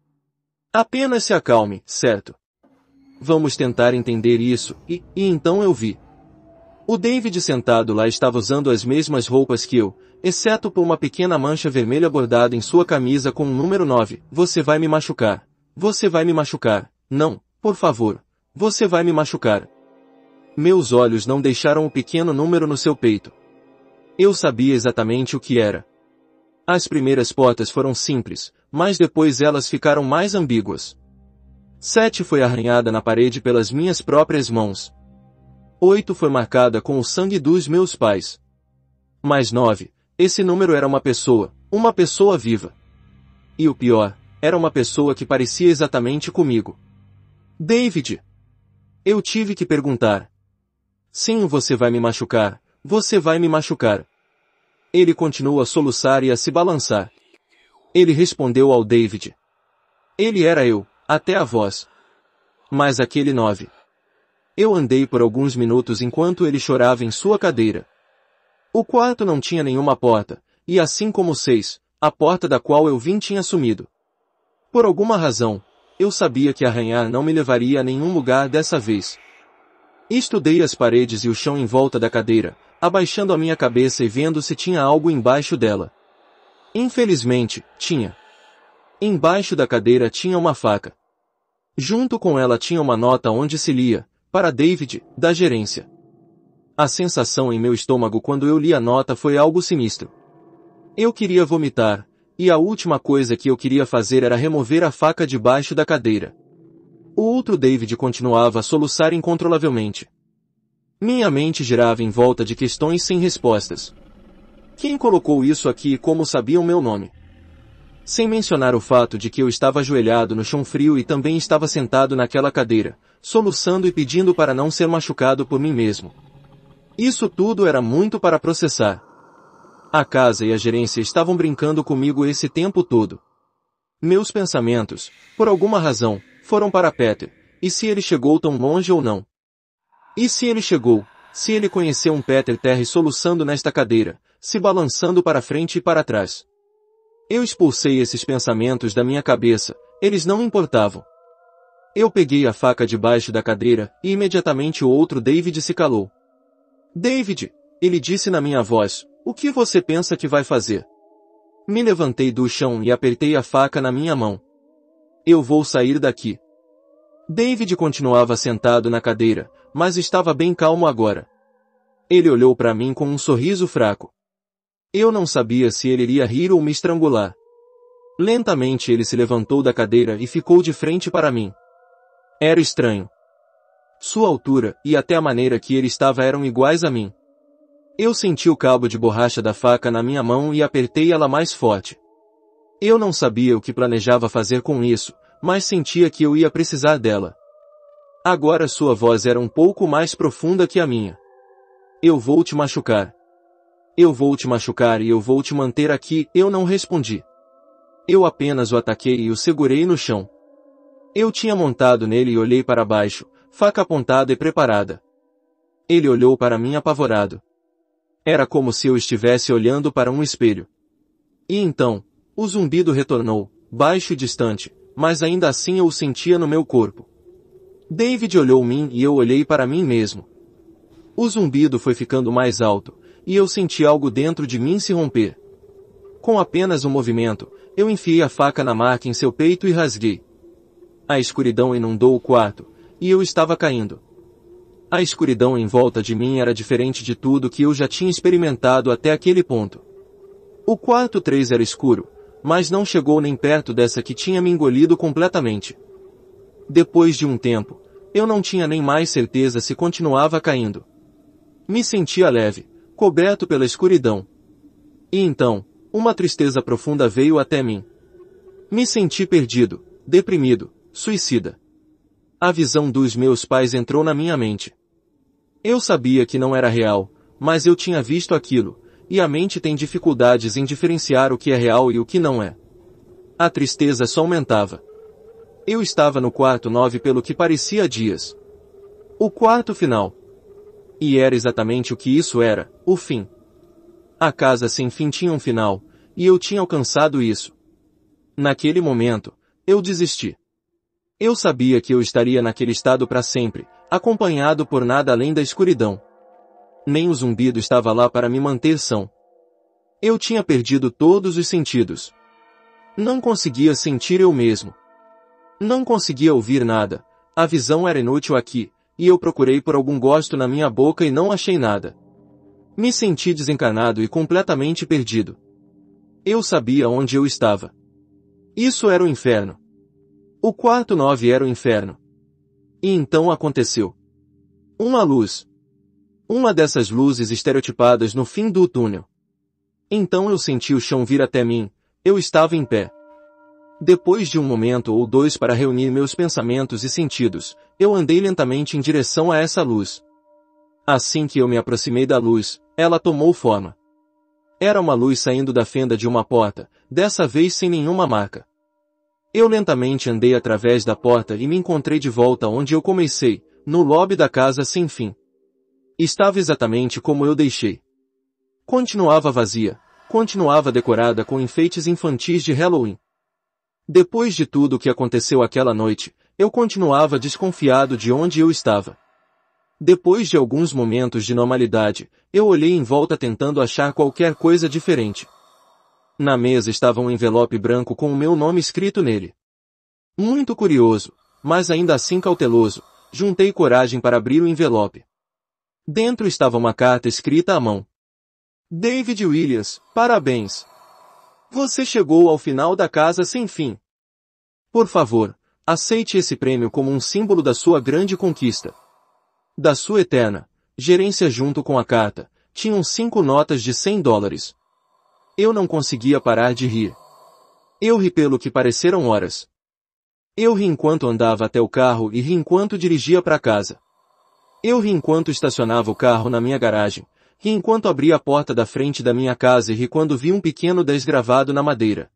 Apenas se acalme, certo? Vamos tentar entender isso, e então eu vi. O David sentado lá estava usando as mesmas roupas que eu, exceto por uma pequena mancha vermelha bordada em sua camisa com o número 9. Você vai me machucar. Você vai me machucar. Não, por favor. Você vai me machucar. Meus olhos não deixaram o pequeno número no seu peito. Eu sabia exatamente o que era. As primeiras portas foram simples, mas depois elas ficaram mais ambíguas. 7 foi arranhada na parede pelas minhas próprias mãos. 8 foi marcada com o sangue dos meus pais. Mas 9, esse número era uma pessoa viva. E o pior, era uma pessoa que parecia exatamente comigo. David! Eu tive que perguntar. Sim, você vai me machucar, você vai me machucar. Ele continuou a soluçar e a se balançar. Ele respondeu ao David. Ele era eu, até a voz. Mas aquele 9. Eu andei por alguns minutos enquanto ele chorava em sua cadeira. O quarto não tinha nenhuma porta, e assim como o 6, a porta da qual eu vim tinha sumido. Por alguma razão, eu sabia que arranhar não me levaria a nenhum lugar dessa vez. Estudei as paredes e o chão em volta da cadeira, abaixando a minha cabeça e vendo se tinha algo embaixo dela. Infelizmente, tinha. Embaixo da cadeira tinha uma faca. Junto com ela tinha uma nota onde se lia, para David, da gerência. A sensação em meu estômago quando eu li a nota foi algo sinistro. Eu queria vomitar, e a última coisa que eu queria fazer era remover a faca debaixo da cadeira. O outro David continuava a soluçar incontrolavelmente. Minha mente girava em volta de questões sem respostas. Quem colocou isso aqui e como sabiam meu nome? Sem mencionar o fato de que eu estava ajoelhado no chão frio e também estava sentado naquela cadeira, soluçando e pedindo para não ser machucado por mim mesmo. Isso tudo era muito para processar. A casa e a gerência estavam brincando comigo esse tempo todo. Meus pensamentos, por alguma razão, foram para Peter, e se ele chegou tão longe ou não? E se ele chegou, se ele conheceu um Peter Terry soluçando nesta cadeira, se balançando para frente e para trás? Eu expulsei esses pensamentos da minha cabeça, eles não importavam. Eu peguei a faca debaixo da cadeira, e imediatamente o outro David se calou. David, ele disse na minha voz, o que você pensa que vai fazer? Me levantei do chão e apertei a faca na minha mão. Eu vou sair daqui. David continuava sentado na cadeira, mas estava bem calmo agora. Ele olhou para mim com um sorriso fraco. Eu não sabia se ele iria rir ou me estrangular. Lentamente ele se levantou da cadeira e ficou de frente para mim. Era estranho. Sua altura e até a maneira que ele estava eram iguais a mim. Eu senti o cabo de borracha da faca na minha mão e apertei ela mais forte. Eu não sabia o que planejava fazer com isso, mas sentia que eu ia precisar dela. Agora sua voz era um pouco mais profunda que a minha. Eu vou te machucar. Eu vou te machucar e eu vou te manter aqui. Eu não respondi. Eu apenas o ataquei e o segurei no chão. Eu tinha montado nele e olhei para baixo, faca apontada e preparada. Ele olhou para mim apavorado. Era como se eu estivesse olhando para um espelho. E então, o zumbido retornou, baixo e distante, mas ainda assim eu o sentia no meu corpo. David olhou mim e eu olhei para mim mesmo. O zumbido foi ficando mais alto, e eu senti algo dentro de mim se romper. Com apenas um movimento, eu enfiei a faca na marca em seu peito e rasguei. A escuridão inundou o quarto, e eu estava caindo. A escuridão em volta de mim era diferente de tudo que eu já tinha experimentado até aquele ponto. O quarto 3 era escuro, mas não chegou nem perto dessa que tinha me engolido completamente. Depois de um tempo, eu não tinha nem mais certeza se continuava caindo. Me sentia leve, coberto pela escuridão. E então, uma tristeza profunda veio até mim. Me senti perdido, deprimido, suicida. A visão dos meus pais entrou na minha mente. Eu sabia que não era real, mas eu tinha visto aquilo, e a mente tem dificuldades em diferenciar o que é real e o que não é. A tristeza só aumentava. Eu estava no quarto 9 pelo que parecia dias. O quarto final. E era exatamente o que isso era, o fim. A casa sem fim tinha um final, e eu tinha alcançado isso. Naquele momento, eu desisti. Eu sabia que eu estaria naquele estado para sempre, acompanhado por nada além da escuridão. Nem o zumbido estava lá para me manter são. Eu tinha perdido todos os sentidos. Não conseguia sentir eu mesmo. Não conseguia ouvir nada, a visão era inútil aqui, e eu procurei por algum gosto na minha boca e não achei nada. Me senti desencarnado e completamente perdido. Eu sabia onde eu estava. Isso era o inferno. O quarto 9 era o inferno. E então aconteceu. Uma luz. Uma dessas luzes estereotipadas no fim do túnel. Então eu senti o chão vir até mim, eu estava em pé. Depois de um momento ou dois para reunir meus pensamentos e sentidos, eu andei lentamente em direção a essa luz. Assim que eu me aproximei da luz, ela tomou forma. Era uma luz saindo da fenda de uma porta, dessa vez sem nenhuma marca. Eu lentamente andei através da porta e me encontrei de volta onde eu comecei, no lobby da casa sem fim. Estava exatamente como eu deixei. Continuava vazia, continuava decorada com enfeites infantis de Halloween. Depois de tudo o que aconteceu aquela noite, eu continuava desconfiado de onde eu estava. Depois de alguns momentos de normalidade, eu olhei em volta tentando achar qualquer coisa diferente. Na mesa estava um envelope branco com o meu nome escrito nele. Muito curioso, mas ainda assim cauteloso, juntei coragem para abrir o envelope. Dentro estava uma carta escrita à mão. David Williams, parabéns! Você chegou ao final da casa sem fim. Por favor, aceite esse prêmio como um símbolo da sua grande conquista. Da sua eterna gerência. Junto com a carta, tinham 5 notas de $100. Eu não conseguia parar de rir. Eu ri pelo que pareceram horas. Eu ri enquanto andava até o carro e ri enquanto dirigia para casa. Eu ri enquanto estacionava o carro na minha garagem, ri enquanto abria a porta da frente da minha casa e ri quando vi um pequeno 10 gravado na madeira.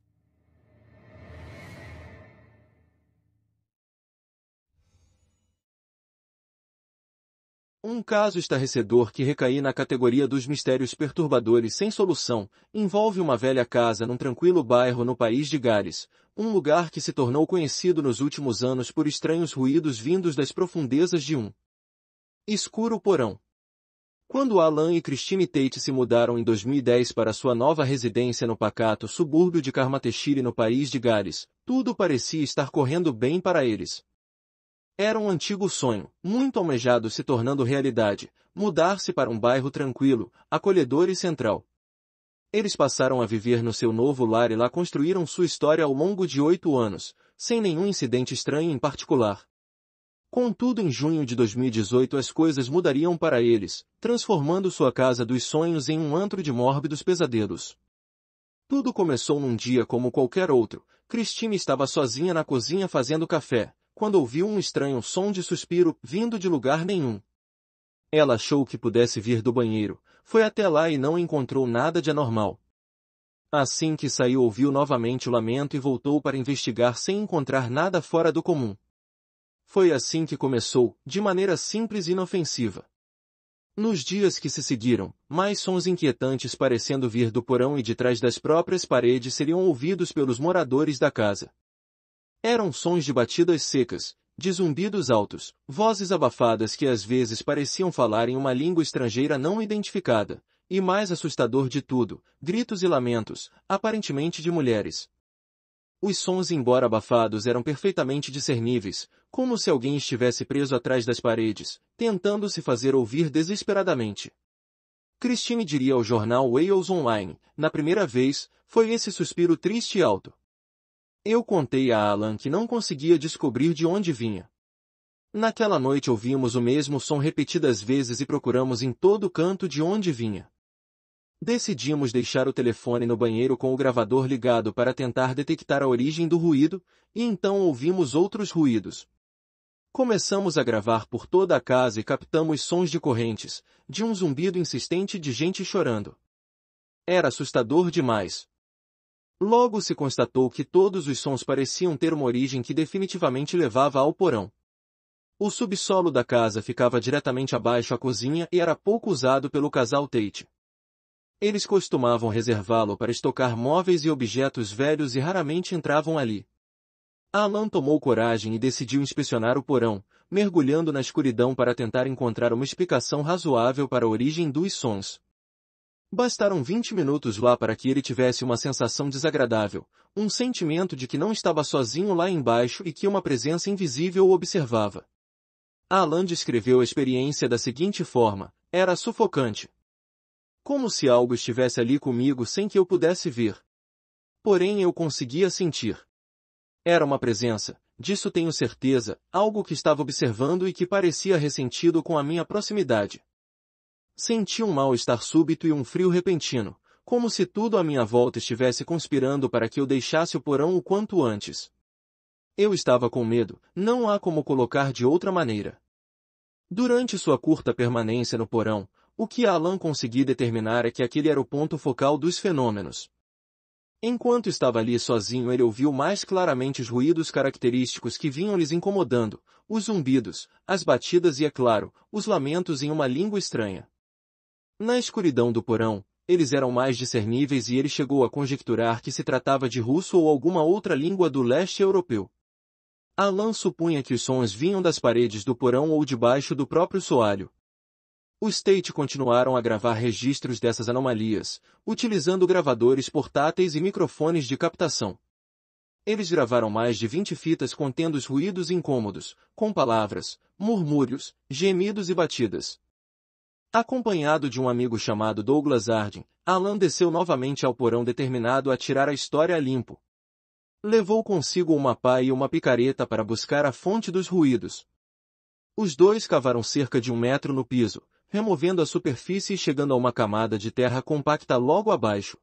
Um caso estarrecedor que recaí na categoria dos mistérios perturbadores sem solução, envolve uma velha casa num tranquilo bairro no país de Gales, um lugar que se tornou conhecido nos últimos anos por estranhos ruídos vindos das profundezas de um escuro porão. Quando Alan e Christine Tate se mudaram em 2010 para sua nova residência no pacato subúrbio de Carmarthenshire no país de Gales, tudo parecia estar correndo bem para eles. Era um antigo sonho, muito almejado se tornando realidade, mudar-se para um bairro tranquilo, acolhedor e central. Eles passaram a viver no seu novo lar e lá construíram sua história ao longo de 8 anos, sem nenhum incidente estranho em particular. Contudo, em junho de 2018 as coisas mudariam para eles, transformando sua casa dos sonhos em um antro de mórbidos pesadelos. Tudo começou num dia como qualquer outro. Christine estava sozinha na cozinha fazendo café, quando ouviu um estranho som de suspiro, vindo de lugar nenhum. Ela achou que pudesse vir do banheiro, foi até lá e não encontrou nada de anormal. Assim que saiu, ouviu novamente o lamento e voltou para investigar sem encontrar nada fora do comum. Foi assim que começou, de maneira simples e inofensiva. Nos dias que se seguiram, mais sons inquietantes parecendo vir do porão e de trás das próprias paredes seriam ouvidos pelos moradores da casa. Eram sons de batidas secas, de zumbidos altos, vozes abafadas que às vezes pareciam falar em uma língua estrangeira não identificada, e mais assustador de tudo, gritos e lamentos, aparentemente de mulheres. Os sons, embora abafados, eram perfeitamente discerníveis, como se alguém estivesse preso atrás das paredes, tentando se fazer ouvir desesperadamente. Christine diria ao jornal Wales Online, na primeira vez, foi esse suspiro triste e alto. Eu contei a Alan que não conseguia descobrir de onde vinha. Naquela noite ouvimos o mesmo som repetidas vezes e procuramos em todo canto de onde vinha. Decidimos deixar o telefone no banheiro com o gravador ligado para tentar detectar a origem do ruído, e então ouvimos outros ruídos. Começamos a gravar por toda a casa e captamos sons de correntes, de um zumbido insistente de gente chorando. Era assustador demais. Logo se constatou que todos os sons pareciam ter uma origem que definitivamente levava ao porão. O subsolo da casa ficava diretamente abaixo da cozinha e era pouco usado pelo casal Tate. Eles costumavam reservá-lo para estocar móveis e objetos velhos e raramente entravam ali. Alan tomou coragem e decidiu inspecionar o porão, mergulhando na escuridão para tentar encontrar uma explicação razoável para a origem dos sons. Bastaram 20 minutos lá para que ele tivesse uma sensação desagradável, um sentimento de que não estava sozinho lá embaixo e que uma presença invisível o observava. Alan descreveu a experiência da seguinte forma: era sufocante. Como se algo estivesse ali comigo sem que eu pudesse ver. Porém eu conseguia sentir. Era uma presença, disso tenho certeza, algo que estava observando e que parecia ressentido com a minha proximidade. Senti um mal-estar súbito e um frio repentino, como se tudo à minha volta estivesse conspirando para que eu deixasse o porão o quanto antes. Eu estava com medo, não há como colocar de outra maneira. Durante sua curta permanência no porão, o que Alan conseguiu determinar é que aquele era o ponto focal dos fenômenos. Enquanto estava ali sozinho, ele ouviu mais claramente os ruídos característicos que vinham lhes incomodando, os zumbidos, as batidas e, é claro, os lamentos em uma língua estranha. Na escuridão do porão, eles eram mais discerníveis e ele chegou a conjecturar que se tratava de russo ou alguma outra língua do leste europeu. Alan supunha que os sons vinham das paredes do porão ou debaixo do próprio soalho. Os Tate continuaram a gravar registros dessas anomalias, utilizando gravadores portáteis e microfones de captação. Eles gravaram mais de 20 fitas contendo os ruídos incômodos, com palavras, murmúrios, gemidos e batidas. Acompanhado de um amigo chamado Douglas Harding, Alan desceu novamente ao porão determinado a tirar a história a limpo. Levou consigo uma pá e uma picareta para buscar a fonte dos ruídos. Os dois cavaram cerca de 1 metro no piso, removendo a superfície e chegando a uma camada de terra compacta logo abaixo.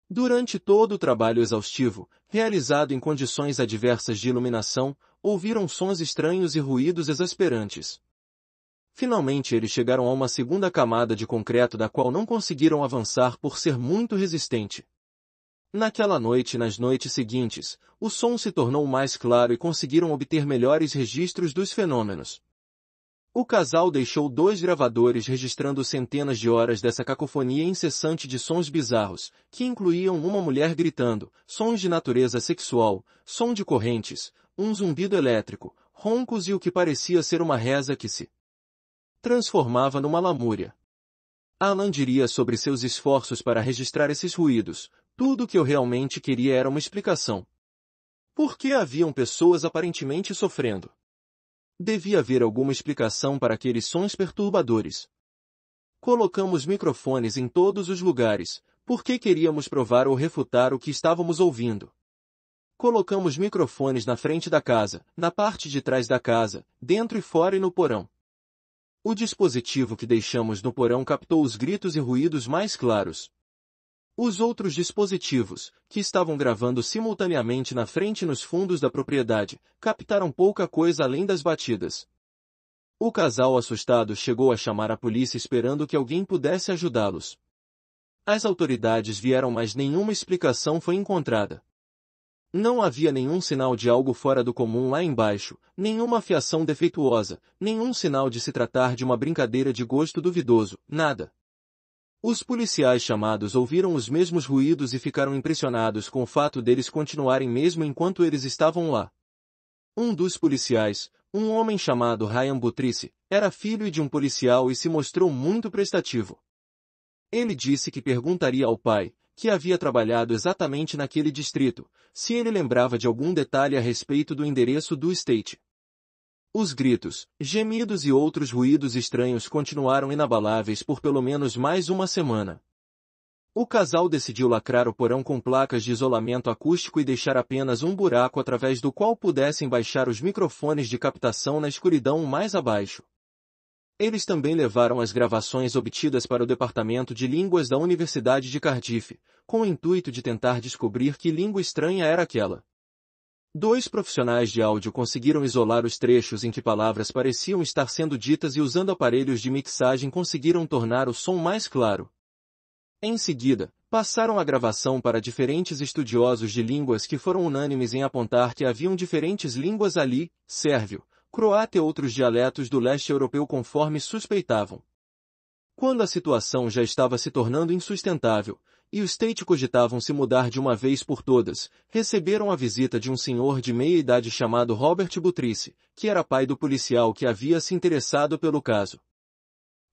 Durante todo o trabalho exaustivo, realizado em condições adversas de iluminação, ouviram sons estranhos e ruídos exasperantes. Finalmente eles chegaram a uma segunda camada de concreto da qual não conseguiram avançar por ser muito resistente. Naquela noite e nas noites seguintes, o som se tornou mais claro e conseguiram obter melhores registros dos fenômenos. O casal deixou 2 gravadores registrando centenas de horas dessa cacofonia incessante de sons bizarros, que incluíam uma mulher gritando, sons de natureza sexual, som de correntes, um zumbido elétrico, roncos e o que parecia ser uma reza que se transformava numa lamúria. Alan diria sobre seus esforços para registrar esses ruídos: tudo o que eu realmente queria era uma explicação. Por que haviam pessoas aparentemente sofrendo? Devia haver alguma explicação para aqueles sons perturbadores. Colocamos microfones em todos os lugares, porque queríamos provar ou refutar o que estávamos ouvindo. Colocamos microfones na frente da casa, na parte de trás da casa, dentro e fora e no porão. O dispositivo que deixamos no porão captou os gritos e ruídos mais claros. Os outros dispositivos, que estavam gravando simultaneamente na frente e nos fundos da propriedade, captaram pouca coisa além das batidas. O casal assustado chegou a chamar a polícia esperando que alguém pudesse ajudá-los. As autoridades vieram, mas nenhuma explicação foi encontrada. Não havia nenhum sinal de algo fora do comum lá embaixo, nenhuma fiação defeituosa, nenhum sinal de se tratar de uma brincadeira de gosto duvidoso, nada. Os policiais chamados ouviram os mesmos ruídos e ficaram impressionados com o fato deles continuarem mesmo enquanto eles estavam lá. Um dos policiais, um homem chamado Ryan Butrice, era filho de um policial e se mostrou muito prestativo. Ele disse que perguntaria ao pai, que havia trabalhado exatamente naquele distrito, se ele lembrava de algum detalhe a respeito do endereço do estate. Os gritos, gemidos e outros ruídos estranhos continuaram inabaláveis por pelo menos mais uma semana. O casal decidiu lacrar o porão com placas de isolamento acústico e deixar apenas um buraco através do qual pudessem baixar os microfones de captação na escuridão mais abaixo. Eles também levaram as gravações obtidas para o Departamento de Línguas da Universidade de Cardiff, com o intuito de tentar descobrir que língua estranha era aquela. 2 profissionais de áudio conseguiram isolar os trechos em que palavras pareciam estar sendo ditas e usando aparelhos de mixagem conseguiram tornar o som mais claro. Em seguida, passaram a gravação para diferentes estudiosos de línguas que foram unânimes em apontar que haviam diferentes línguas ali, sérvio, croata e outros dialetos do leste europeu conforme suspeitavam. Quando a situação já estava se tornando insustentável, e os Tate cogitavam se mudar de uma vez por todas, receberam a visita de um senhor de meia-idade chamado Robert Butrice, que era pai do policial que havia se interessado pelo caso.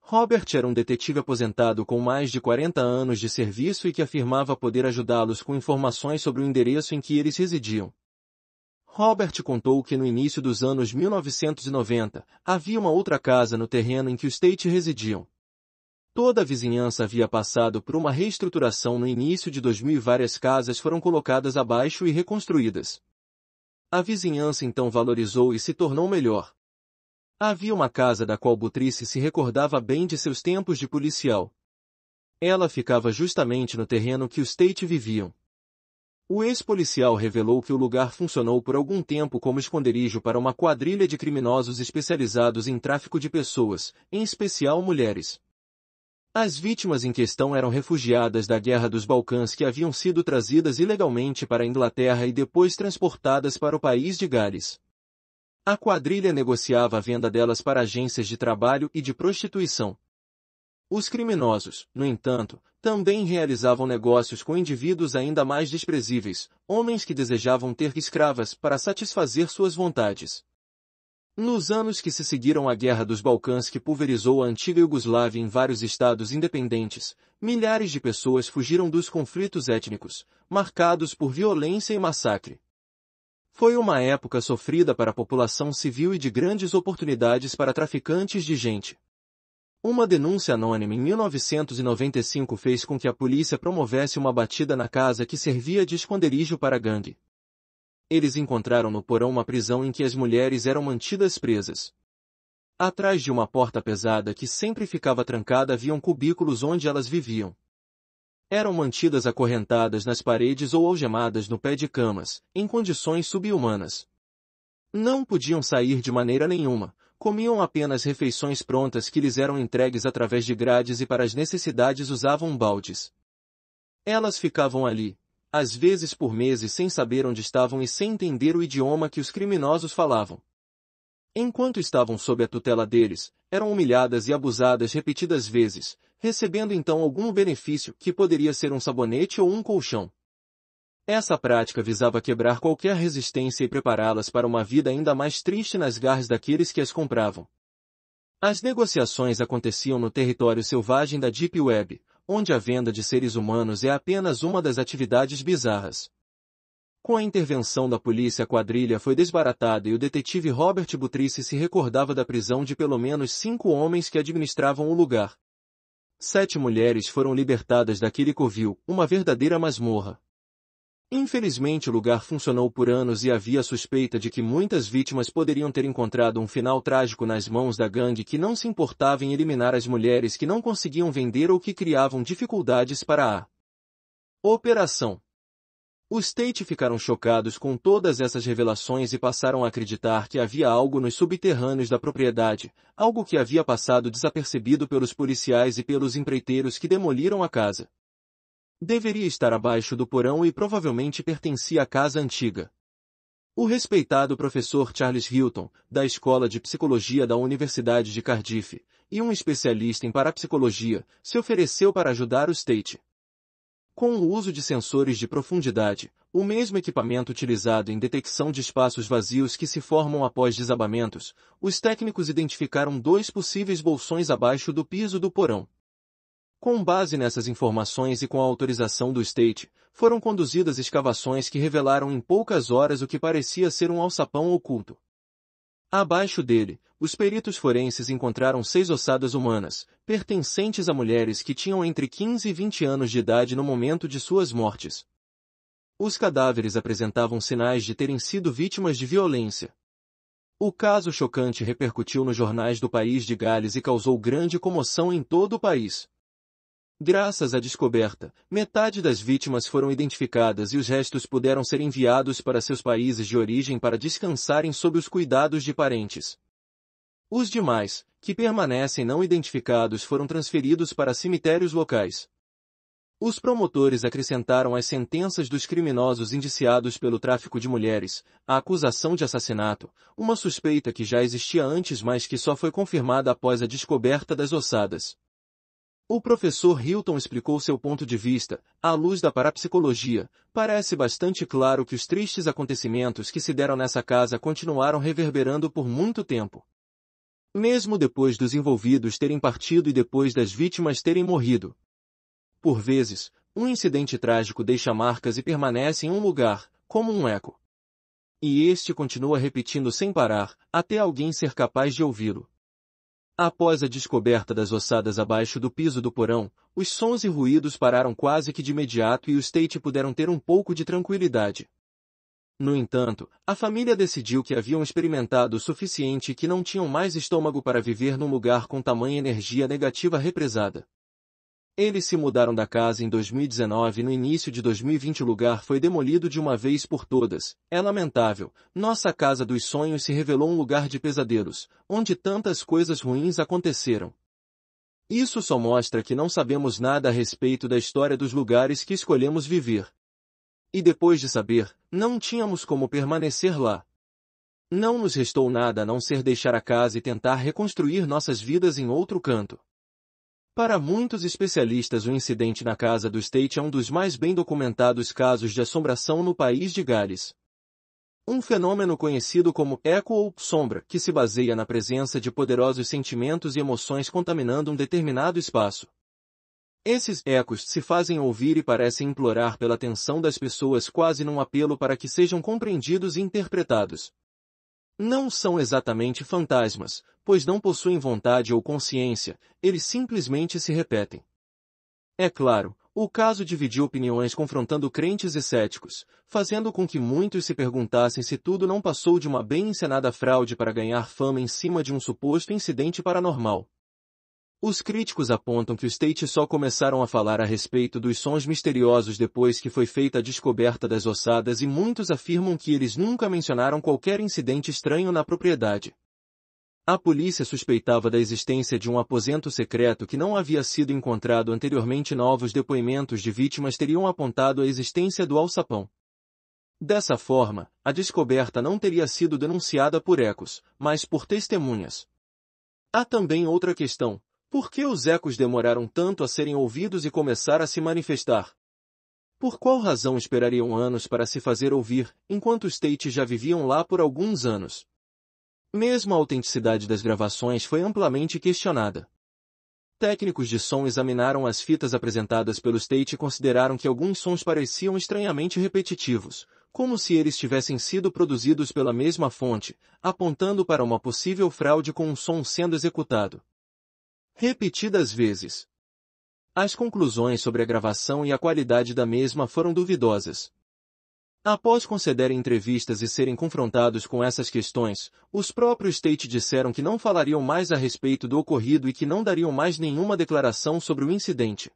Robert era um detetive aposentado com mais de 40 anos de serviço e que afirmava poder ajudá-los com informações sobre o endereço em que eles residiam. Robert contou que no início dos anos 1990, havia uma outra casa no terreno em que os Tate residiam. Toda a vizinhança havia passado por uma reestruturação no início de 2000 e várias casas foram colocadas abaixo e reconstruídas. A vizinhança então valorizou e se tornou melhor. Havia uma casa da qual Butrice se recordava bem de seus tempos de policial. Ela ficava justamente no terreno que os Tate viviam. O ex-policial revelou que o lugar funcionou por algum tempo como esconderijo para uma quadrilha de criminosos especializados em tráfico de pessoas, em especial mulheres. As vítimas em questão eram refugiadas da Guerra dos Balcãs que haviam sido trazidas ilegalmente para a Inglaterra e depois transportadas para o país de Gales. A quadrilha negociava a venda delas para agências de trabalho e de prostituição. Os criminosos, no entanto, também realizavam negócios com indivíduos ainda mais desprezíveis, homens que desejavam ter escravas para satisfazer suas vontades. Nos anos que se seguiram à Guerra dos Balcãs que pulverizou a antiga Iugoslávia em vários estados independentes, milhares de pessoas fugiram dos conflitos étnicos, marcados por violência e massacre. Foi uma época sofrida para a população civil e de grandes oportunidades para traficantes de gente. Uma denúncia anônima em 1995 fez com que a polícia promovesse uma batida na casa que servia de esconderijo para a gangue. Eles encontraram no porão uma prisão em que as mulheres eram mantidas presas. Atrás de uma porta pesada que sempre ficava trancada haviam cubículos onde elas viviam. Eram mantidas acorrentadas nas paredes ou algemadas no pé de camas, em condições subhumanas. Não podiam sair de maneira nenhuma, comiam apenas refeições prontas que lhes eram entregues através de grades e para as necessidades usavam baldes. Elas ficavam ali, às vezes por meses sem saber onde estavam e sem entender o idioma que os criminosos falavam. Enquanto estavam sob a tutela deles, eram humilhadas e abusadas repetidas vezes, recebendo então algum benefício que poderia ser um sabonete ou um colchão. Essa prática visava quebrar qualquer resistência e prepará-las para uma vida ainda mais triste nas garras daqueles que as compravam. As negociações aconteciam no território selvagem da Deep Web, onde a venda de seres humanos é apenas uma das atividades bizarras. Com a intervenção da polícia a quadrilha foi desbaratada e o detetive Robert Butrice se recordava da prisão de pelo menos 5 homens que administravam o lugar. 7 mulheres foram libertadas daquele covil, uma verdadeira masmorra. Infelizmente o lugar funcionou por anos e havia suspeita de que muitas vítimas poderiam ter encontrado um final trágico nas mãos da gangue que não se importava em eliminar as mulheres que não conseguiam vender ou que criavam dificuldades para a operação. Os Tate ficaram chocados com todas essas revelações e passaram a acreditar que havia algo nos subterrâneos da propriedade, algo que havia passado desapercebido pelos policiais e pelos empreiteiros que demoliram a casa. Deveria estar abaixo do porão e provavelmente pertencia à casa antiga. O respeitado professor Charles Hilton, da Escola de Psicologia da Universidade de Cardiff, e um especialista em parapsicologia, se ofereceu para ajudar os Tate. Com o uso de sensores de profundidade, o mesmo equipamento utilizado em detecção de espaços vazios que se formam após desabamentos, os técnicos identificaram 2 possíveis bolsões abaixo do piso do porão. Com base nessas informações e com a autorização do Tate, foram conduzidas escavações que revelaram em poucas horas o que parecia ser um alçapão oculto. Abaixo dele, os peritos forenses encontraram 6 ossadas humanas, pertencentes a mulheres que tinham entre 15 e 20 anos de idade no momento de suas mortes. Os cadáveres apresentavam sinais de terem sido vítimas de violência. O caso chocante repercutiu nos jornais do país de Gales e causou grande comoção em todo o país. Graças à descoberta, metade das vítimas foram identificadas e os restos puderam ser enviados para seus países de origem para descansarem sob os cuidados de parentes. Os demais, que permanecem não identificados, foram transferidos para cemitérios locais. Os promotores acrescentaram às sentenças dos criminosos indiciados pelo tráfico de mulheres, a acusação de assassinato, uma suspeita que já existia antes mas que só foi confirmada após a descoberta das ossadas. O professor Hilton explicou seu ponto de vista, à luz da parapsicologia. Parece bastante claro que os tristes acontecimentos que se deram nessa casa continuaram reverberando por muito tempo. Mesmo depois dos envolvidos terem partido e depois das vítimas terem morrido. Por vezes, um incidente trágico deixa marcas e permanece em um lugar, como um eco. E este continua repetindo sem parar, até alguém ser capaz de ouvi-lo. Após a descoberta das ossadas abaixo do piso do porão, os sons e ruídos pararam quase que de imediato e os Tate puderam ter um pouco de tranquilidade. No entanto, a família decidiu que haviam experimentado o suficiente e que não tinham mais estômago para viver num lugar com tamanha energia negativa represada. Eles se mudaram da casa em 2019 e no início de 2020 o lugar foi demolido de uma vez por todas. É lamentável. Nossa casa dos sonhos se revelou um lugar de pesadelos, onde tantas coisas ruins aconteceram. Isso só mostra que não sabemos nada a respeito da história dos lugares que escolhemos viver. E depois de saber, não tínhamos como permanecer lá. Não nos restou nada a não ser deixar a casa e tentar reconstruir nossas vidas em outro canto. Para muitos especialistas, o incidente na casa do State é um dos mais bem documentados casos de assombração no país de Gales. Um fenômeno conhecido como eco ou sombra, que se baseia na presença de poderosos sentimentos e emoções contaminando um determinado espaço. Esses ecos se fazem ouvir e parecem implorar pela atenção das pessoas, quase num apelo para que sejam compreendidos e interpretados. Não são exatamente fantasmas, pois não possuem vontade ou consciência, eles simplesmente se repetem. É claro, o caso dividiu opiniões confrontando crentes e céticos, fazendo com que muitos se perguntassem se tudo não passou de uma bem encenada fraude para ganhar fama em cima de um suposto incidente paranormal. Os críticos apontam que os State só começaram a falar a respeito dos sons misteriosos depois que foi feita a descoberta das ossadas e muitos afirmam que eles nunca mencionaram qualquer incidente estranho na propriedade. A polícia suspeitava da existência de um aposento secreto que não havia sido encontrado anteriormente. Novos depoimentos de vítimas teriam apontado a existência do alçapão. Dessa forma, a descoberta não teria sido denunciada por ecos, mas por testemunhas. Há também outra questão. Por que os ecos demoraram tanto a serem ouvidos e começar a se manifestar? Por qual razão esperariam anos para se fazer ouvir, enquanto os State já viviam lá por alguns anos? Mesmo a autenticidade das gravações foi amplamente questionada. Técnicos de som examinaram as fitas apresentadas pelo State e consideraram que alguns sons pareciam estranhamente repetitivos, como se eles tivessem sido produzidos pela mesma fonte, apontando para uma possível fraude com um som sendo executado repetidas vezes. As conclusões sobre a gravação e a qualidade da mesma foram duvidosas. Após concederem entrevistas e serem confrontados com essas questões, os próprios State disseram que não falariam mais a respeito do ocorrido e que não dariam mais nenhuma declaração sobre o incidente.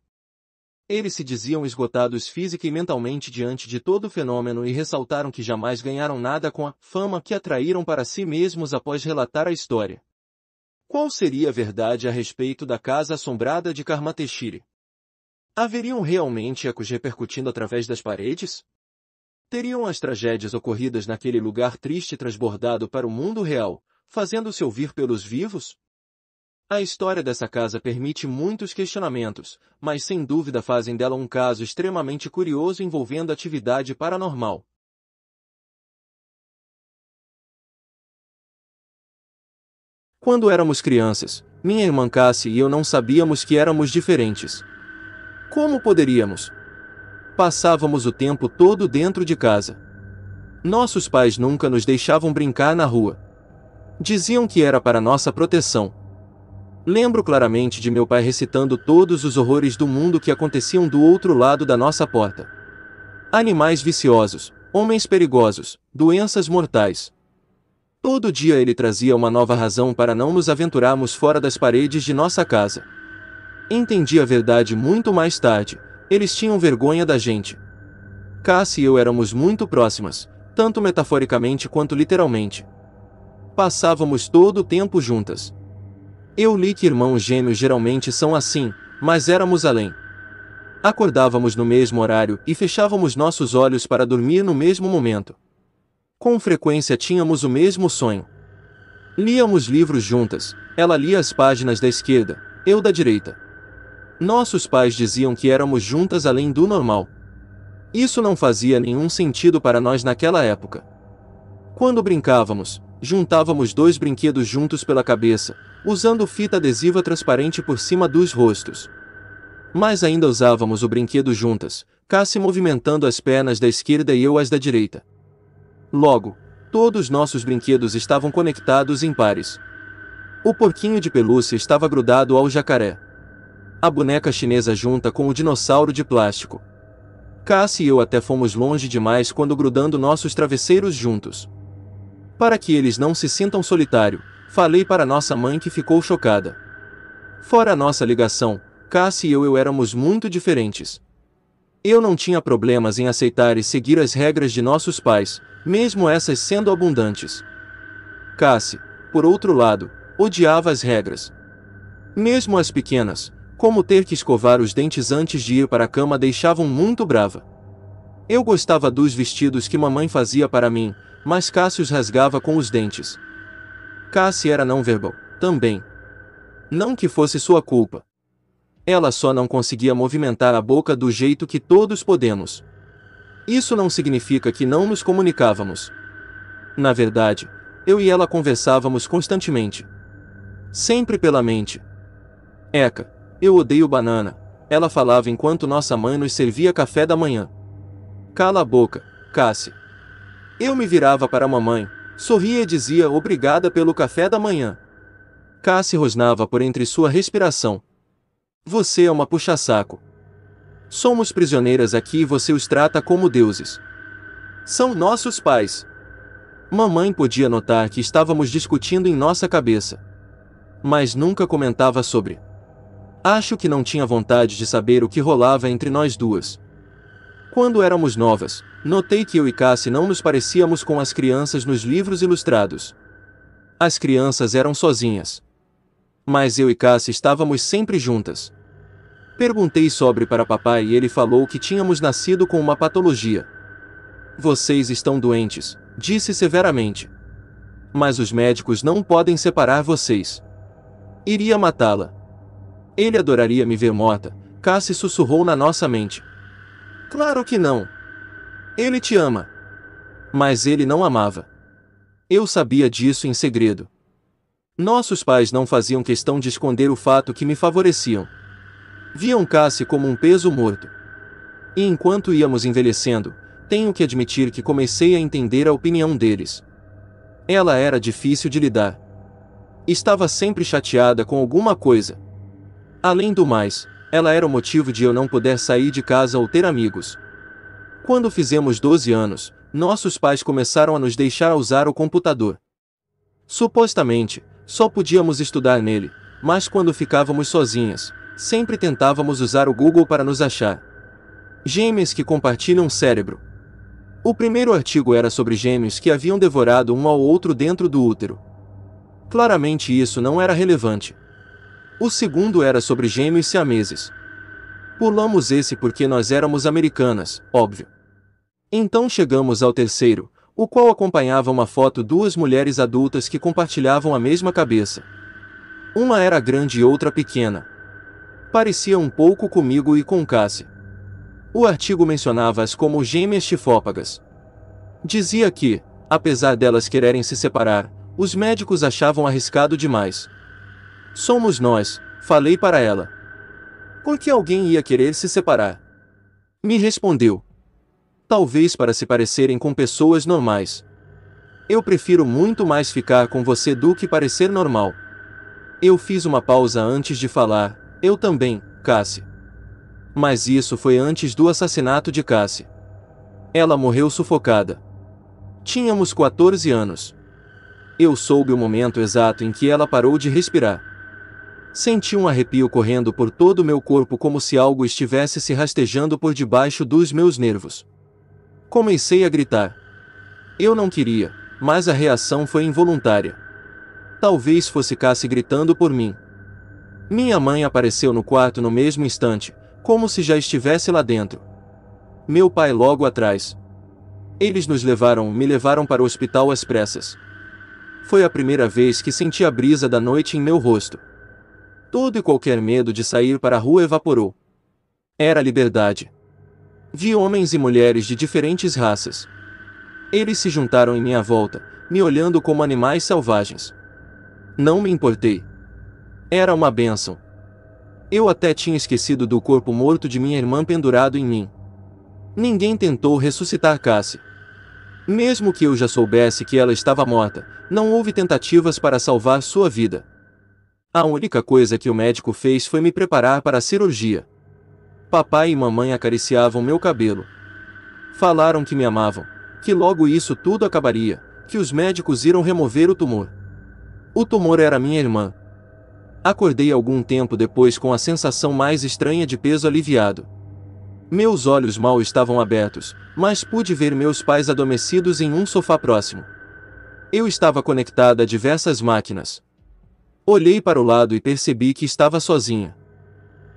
Eles se diziam esgotados física e mentalmente diante de todo o fenômeno e ressaltaram que jamais ganharam nada com a fama que atraíram para si mesmos após relatar a história. Qual seria a verdade a respeito da casa assombrada de Carmarthenshire? Haveriam realmente ecos repercutindo através das paredes? Teriam as tragédias ocorridas naquele lugar triste transbordado para o mundo real, fazendo-se ouvir pelos vivos? A história dessa casa permite muitos questionamentos, mas sem dúvida fazem dela um caso extremamente curioso envolvendo atividade paranormal. Quando éramos crianças, minha irmã Cassie e eu não sabíamos que éramos diferentes. Como poderíamos? Passávamos o tempo todo dentro de casa. Nossos pais nunca nos deixavam brincar na rua. Diziam que era para nossa proteção. Lembro claramente de meu pai recitando todos os horrores do mundo que aconteciam do outro lado da nossa porta. Animais viciosos, homens perigosos, doenças mortais. Todo dia ele trazia uma nova razão para não nos aventurarmos fora das paredes de nossa casa. Entendi a verdade muito mais tarde. Eles tinham vergonha da gente. Cassie e eu éramos muito próximas, tanto metaforicamente quanto literalmente. Passávamos todo o tempo juntas. Eu li que irmãos gêmeos geralmente são assim, mas éramos além. Acordávamos no mesmo horário e fechávamos nossos olhos para dormir no mesmo momento. Com frequência tínhamos o mesmo sonho. Líamos livros juntas, ela lia as páginas da esquerda, eu da direita. Nossos pais diziam que éramos juntas além do normal. Isso não fazia nenhum sentido para nós naquela época. Quando brincávamos, juntávamos 2 brinquedos juntos pela cabeça, usando fita adesiva transparente por cima dos rostos. Mas ainda usávamos o brinquedo juntas, Cassie movimentando as pernas da esquerda e eu as da direita. Logo, todos nossos brinquedos estavam conectados em pares. O porquinho de pelúcia estava grudado ao jacaré. A boneca chinesa junta com o dinossauro de plástico. Cassie e eu até fomos longe demais quando grudando nossos travesseiros juntos. Para que eles não se sintam solitário, falei para nossa mãe que ficou chocada. Fora a nossa ligação, Cassie e eu éramos muito diferentes. Eu não tinha problemas em aceitar e seguir as regras de nossos pais, mesmo essas sendo abundantes. Cassie, por outro lado, odiava as regras. Mesmo as pequenas, como ter que escovar os dentes antes de ir para a cama, deixavam muito brava. Eu gostava dos vestidos que mamãe fazia para mim, mas Cassie os rasgava com os dentes. Cassie era não verbal, também. Não que fosse sua culpa. Ela só não conseguia movimentar a boca do jeito que todos podemos. Isso não significa que não nos comunicávamos. Na verdade, eu e ela conversávamos constantemente. Sempre pela mente. Eca, eu odeio banana, ela falava enquanto nossa mãe nos servia café da manhã. Cala a boca, Cassie. Eu me virava para a mamãe, sorria e dizia obrigada pelo café da manhã. Cassie rosnava por entre sua respiração. Você é uma puxa-saco. Somos prisioneiras aqui e você os trata como deuses. São nossos pais. Mamãe podia notar que estávamos discutindo em nossa cabeça. Mas nunca comentava sobre. Acho que não tinha vontade de saber o que rolava entre nós duas. Quando éramos novas, notei que eu e Cassie não nos parecíamos com as crianças nos livros ilustrados. As crianças eram sozinhas. Mas eu e Cassie estávamos sempre juntas. Perguntei sobre para papai e ele falou que tínhamos nascido com uma patologia. Vocês estão doentes, disse severamente. Mas os médicos não podem separar vocês. Iria matá-la. Ele adoraria me ver morta, Cassie sussurrou na nossa mente. Claro que não. Ele te ama. Mas ele não amava. Eu sabia disso em segredo. Nossos pais não faziam questão de esconder o fato que me favoreciam. Viam Cassie como um peso morto. E enquanto íamos envelhecendo, tenho que admitir que comecei a entender a opinião deles. Ela era difícil de lidar. Estava sempre chateada com alguma coisa. Além do mais, ela era o motivo de eu não poder sair de casa ou ter amigos. Quando fizemos 12 anos, nossos pais começaram a nos deixar usar o computador. Supostamente, só podíamos estudar nele, mas quando ficávamos sozinhas, sempre tentávamos usar o Google para nos achar. Gêmeos que compartilham cérebro. O primeiro artigo era sobre gêmeos que haviam devorado um ao outro dentro do útero. Claramente isso não era relevante. O segundo era sobre gêmeos siameses. Pulamos esse porque nós éramos americanas, óbvio. Então chegamos ao terceiro, o qual acompanhava uma foto de duas mulheres adultas que compartilhavam a mesma cabeça. Uma era grande e outra pequena. Parecia um pouco comigo e com Cassie. O artigo mencionava-as como gêmeas chifópagas. Dizia que, apesar delas quererem se separar, os médicos achavam arriscado demais. Somos nós, falei para ela. Por que alguém ia querer se separar? Me respondeu. Talvez para se parecerem com pessoas normais. Eu prefiro muito mais ficar com você do que parecer normal. Eu fiz uma pausa antes de falar. Eu também, Cassie. Mas isso foi antes do assassinato de Cassie. Ela morreu sufocada. Tínhamos 14 anos. Eu soube o momento exato em que ela parou de respirar. Senti um arrepio correndo por todo o meu corpo como se algo estivesse se rastejando por debaixo dos meus nervos. Comecei a gritar. Eu não queria, mas a reação foi involuntária. Talvez fosse Cassie gritando por mim. Minha mãe apareceu no quarto no mesmo instante, como se já estivesse lá dentro. Meu pai logo atrás. Eles me levaram para o hospital às pressas. Foi a primeira vez que senti a brisa da noite em meu rosto. Todo e qualquer medo de sair para a rua evaporou. Era liberdade. Vi homens e mulheres de diferentes raças. Eles se juntaram em minha volta, me olhando como animais selvagens. Não me importei. Era uma bênção. Eu até tinha esquecido do corpo morto de minha irmã pendurado em mim. Ninguém tentou ressuscitar Cassie. Mesmo que eu já soubesse que ela estava morta, não houve tentativas para salvar sua vida. A única coisa que o médico fez foi me preparar para a cirurgia. Papai e mamãe acariciavam meu cabelo. Falaram que me amavam, que logo isso tudo acabaria, que os médicos iriam remover o tumor. O tumor era minha irmã. Acordei algum tempo depois com a sensação mais estranha de peso aliviado. Meus olhos mal estavam abertos, mas pude ver meus pais adormecidos em um sofá próximo. Eu estava conectada a diversas máquinas. Olhei para o lado e percebi que estava sozinha.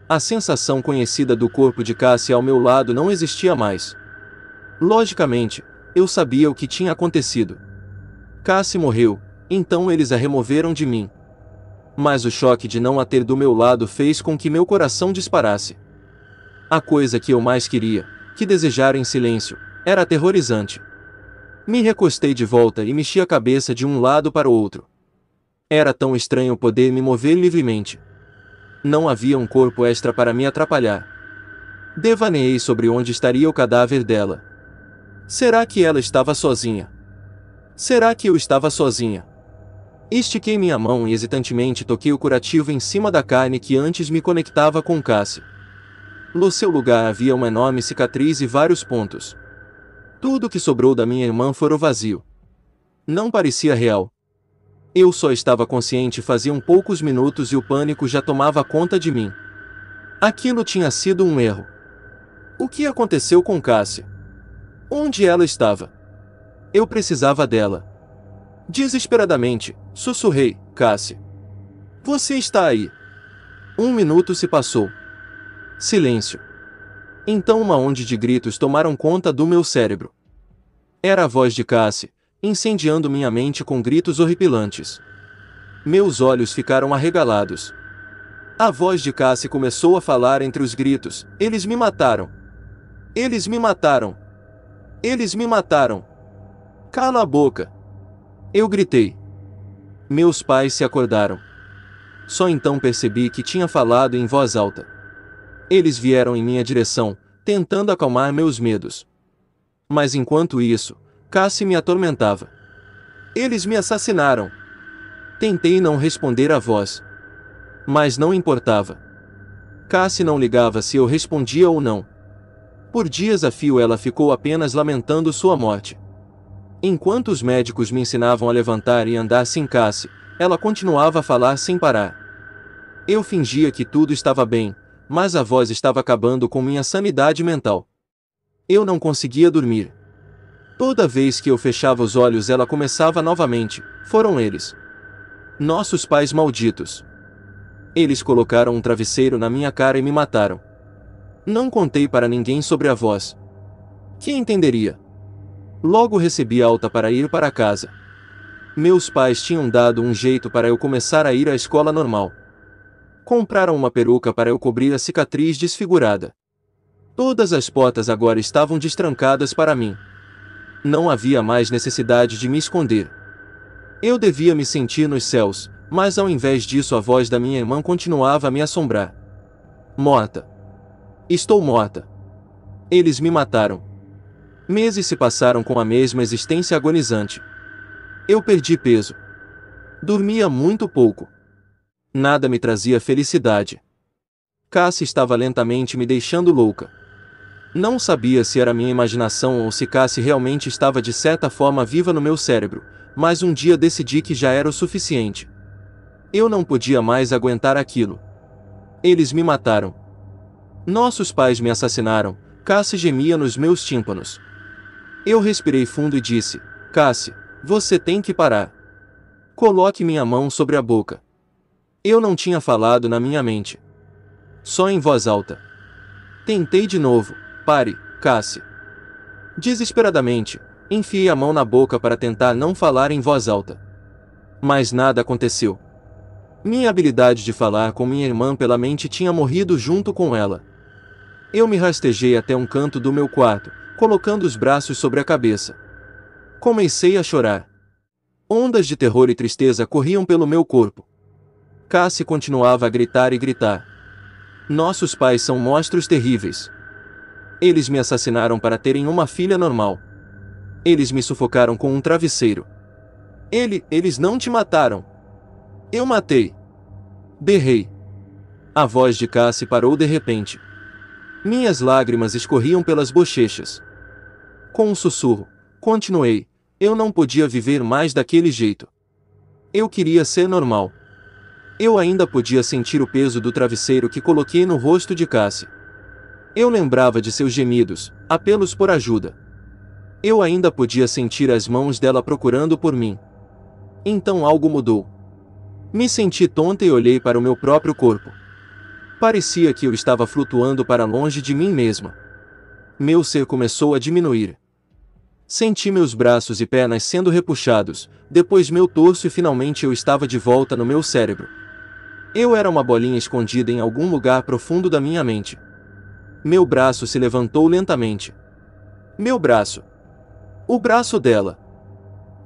A sensação conhecida do corpo de Cassie ao meu lado não existia mais. Logicamente, eu sabia o que tinha acontecido. Cassie morreu, então eles a removeram de mim. Mas o choque de não a ter do meu lado fez com que meu coração disparasse. A coisa que eu mais queria, que desejara em silêncio, era aterrorizante. Me recostei de volta e mexi a cabeça de um lado para o outro. Era tão estranho poder me mover livremente. Não havia um corpo extra para me atrapalhar. Devaneei sobre onde estaria o cadáver dela. Será que ela estava sozinha? Será que eu estava sozinha? Estiquei minha mão e hesitantemente toquei o curativo em cima da carne que antes me conectava com Cassie. No seu lugar havia uma enorme cicatriz e vários pontos. Tudo que sobrou da minha irmã fora vazio. Não parecia real. Eu só estava consciente fazia poucos minutos e o pânico já tomava conta de mim. Aquilo tinha sido um erro. O que aconteceu com Cassie? Onde ela estava? Eu precisava dela. Desesperadamente, sussurrei: Cassie, você está aí? 1 minuto se passou. Silêncio. Então uma onda de gritos tomaram conta do meu cérebro. Era a voz de Cassie, incendiando minha mente com gritos horripilantes. Meus olhos ficaram arregalados. A voz de Cassie começou a falar entre os gritos: eles me mataram! Eles me mataram! Eles me mataram! Cala a boca! Eu gritei. Meus pais se acordaram. Só então percebi que tinha falado em voz alta. Eles vieram em minha direção, tentando acalmar meus medos. Mas enquanto isso, Cassie me atormentava. Eles me assassinaram! Tentei não responder à voz. Mas não importava. Cassie não ligava se eu respondia ou não. Por dias a fio ela ficou apenas lamentando sua morte. Enquanto os médicos me ensinavam a levantar e andar sem Cassie, ela continuava a falar sem parar. Eu fingia que tudo estava bem, mas a voz estava acabando com minha sanidade mental. Eu não conseguia dormir. Toda vez que eu fechava os olhos ela começava novamente: foram eles. Nossos pais malditos. Eles colocaram um travesseiro na minha cara e me mataram. Não contei para ninguém sobre a voz. Quem entenderia? Logo recebi alta para ir para casa. Meus pais tinham dado um jeito para eu começar a ir à escola normal. Compraram uma peruca para eu cobrir a cicatriz desfigurada. Todas as portas agora estavam destrancadas para mim. Não havia mais necessidade de me esconder. Eu devia me sentir nos céus, mas ao invés disso a voz da minha irmã continuava a me assombrar. Morta. Estou morta. Eles me mataram. Meses se passaram com a mesma existência agonizante. Eu perdi peso. Dormia muito pouco. Nada me trazia felicidade. Cassie estava lentamente me deixando louca. Não sabia se era minha imaginação ou se Cassie realmente estava de certa forma viva no meu cérebro, mas um dia decidi que já era o suficiente. Eu não podia mais aguentar aquilo. Eles me mataram. Nossos pais me assassinaram. Cassie gemia nos meus tímpanos. Eu respirei fundo e disse: Cassie, você tem que parar. Coloque minha mão sobre a boca. Eu não tinha falado na minha mente. Só em voz alta. Tentei de novo. Pare, Cassie. Desesperadamente, enfiei a mão na boca para tentar não falar em voz alta. Mas nada aconteceu. Minha habilidade de falar com minha irmã pela mente tinha morrido junto com ela. Eu me rastejei até um canto do meu quarto, colocando os braços sobre a cabeça. Comecei a chorar. Ondas de terror e tristeza corriam pelo meu corpo. Cassie continuava a gritar e gritar. Nossos pais são monstros terríveis. Eles me assassinaram para terem uma filha normal. Eles me sufocaram com um travesseiro. Eles não te mataram. Eu matei. Berrei. A voz de Cassie parou de repente. Minhas lágrimas escorriam pelas bochechas. Com um sussurro, continuei: eu não podia viver mais daquele jeito. Eu queria ser normal. Eu ainda podia sentir o peso do travesseiro que coloquei no rosto de Cassie. Eu lembrava de seus gemidos, apelos por ajuda. Eu ainda podia sentir as mãos dela procurando por mim. Então algo mudou. Me senti tonta e olhei para o meu próprio corpo. Parecia que eu estava flutuando para longe de mim mesma. Meu ser começou a diminuir. Senti meus braços e pernas sendo repuxados, depois meu torso e finalmente eu estava de volta no meu cérebro. Eu era uma bolinha escondida em algum lugar profundo da minha mente. Meu braço se levantou lentamente. Meu braço. O braço dela.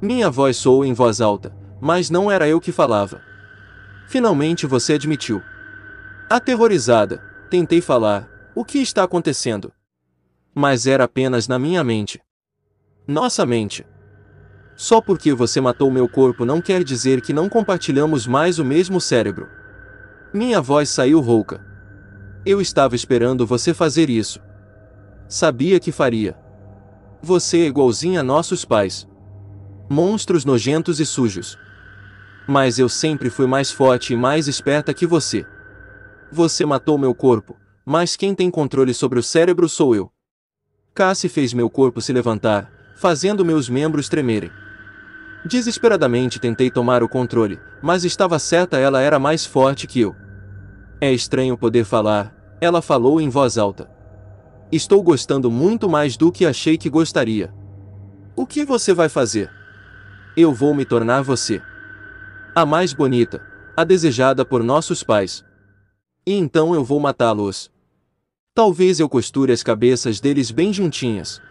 Minha voz soou em voz alta, mas não era eu que falava. Finalmente você admitiu. Aterrorizada, tentei falar, o que está acontecendo? Mas era apenas na minha mente. Nossa mente. Só porque você matou meu corpo não quer dizer que não compartilhamos mais o mesmo cérebro. Minha voz saiu rouca. Eu estava esperando você fazer isso. Sabia que faria. Você é igualzinha a nossos pais. Monstros nojentos e sujos. Mas eu sempre fui mais forte e mais esperta que você. Você matou meu corpo, mas quem tem controle sobre o cérebro sou eu. Cassie fez meu corpo se levantar, fazendo meus membros tremerem. Desesperadamente tentei tomar o controle, mas estava certa, ela era mais forte que eu. É estranho poder falar, ela falou em voz alta. Estou gostando muito mais do que achei que gostaria. O que você vai fazer? Eu vou me tornar você. A mais bonita, a desejada por nossos pais. E então eu vou matá-los. Talvez eu costure as cabeças deles bem juntinhas.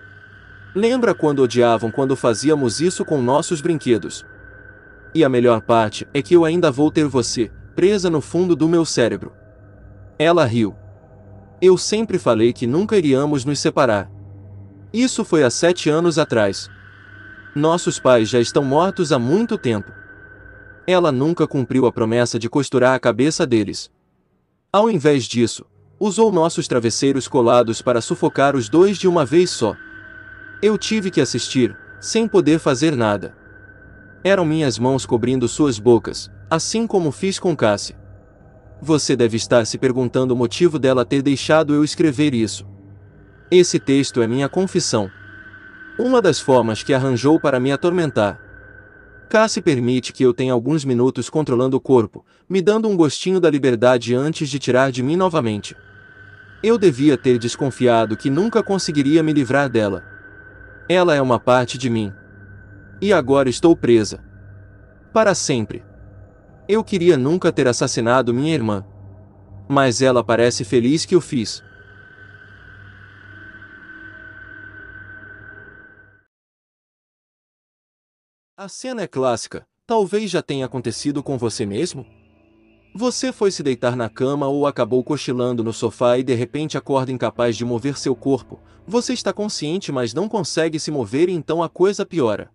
Lembra quando odiavam quando fazíamos isso com nossos brinquedos? E a melhor parte é que eu ainda vou ter você, presa no fundo do meu cérebro. Ela riu. Eu sempre falei que nunca iríamos nos separar. Isso foi há 7 anos atrás. Nossos pais já estão mortos há muito tempo. Ela nunca cumpriu a promessa de costurar a cabeça deles. Ao invés disso, usou nossos travesseiros colados para sufocar os dois de uma vez só. Eu tive que assistir, sem poder fazer nada. Eram minhas mãos cobrindo suas bocas, assim como fiz com Cassie. Você deve estar se perguntando o motivo dela ter deixado eu escrever isso. Esse texto é minha confissão. Uma das formas que arranjou para me atormentar. Cassie permite que eu tenha alguns minutos controlando o corpo, me dando um gostinho da liberdade antes de tirar de mim novamente. Eu devia ter desconfiado que nunca conseguiria me livrar dela. Ela é uma parte de mim. E agora estou presa. Para sempre. Eu queria nunca ter assassinado minha irmã. Mas ela parece feliz que o fiz. A cena é clássica, talvez já tenha acontecido com você mesmo? Você foi se deitar na cama ou acabou cochilando no sofá e de repente acorda incapaz de mover seu corpo. Você está consciente, mas não consegue se mover e então a coisa piora.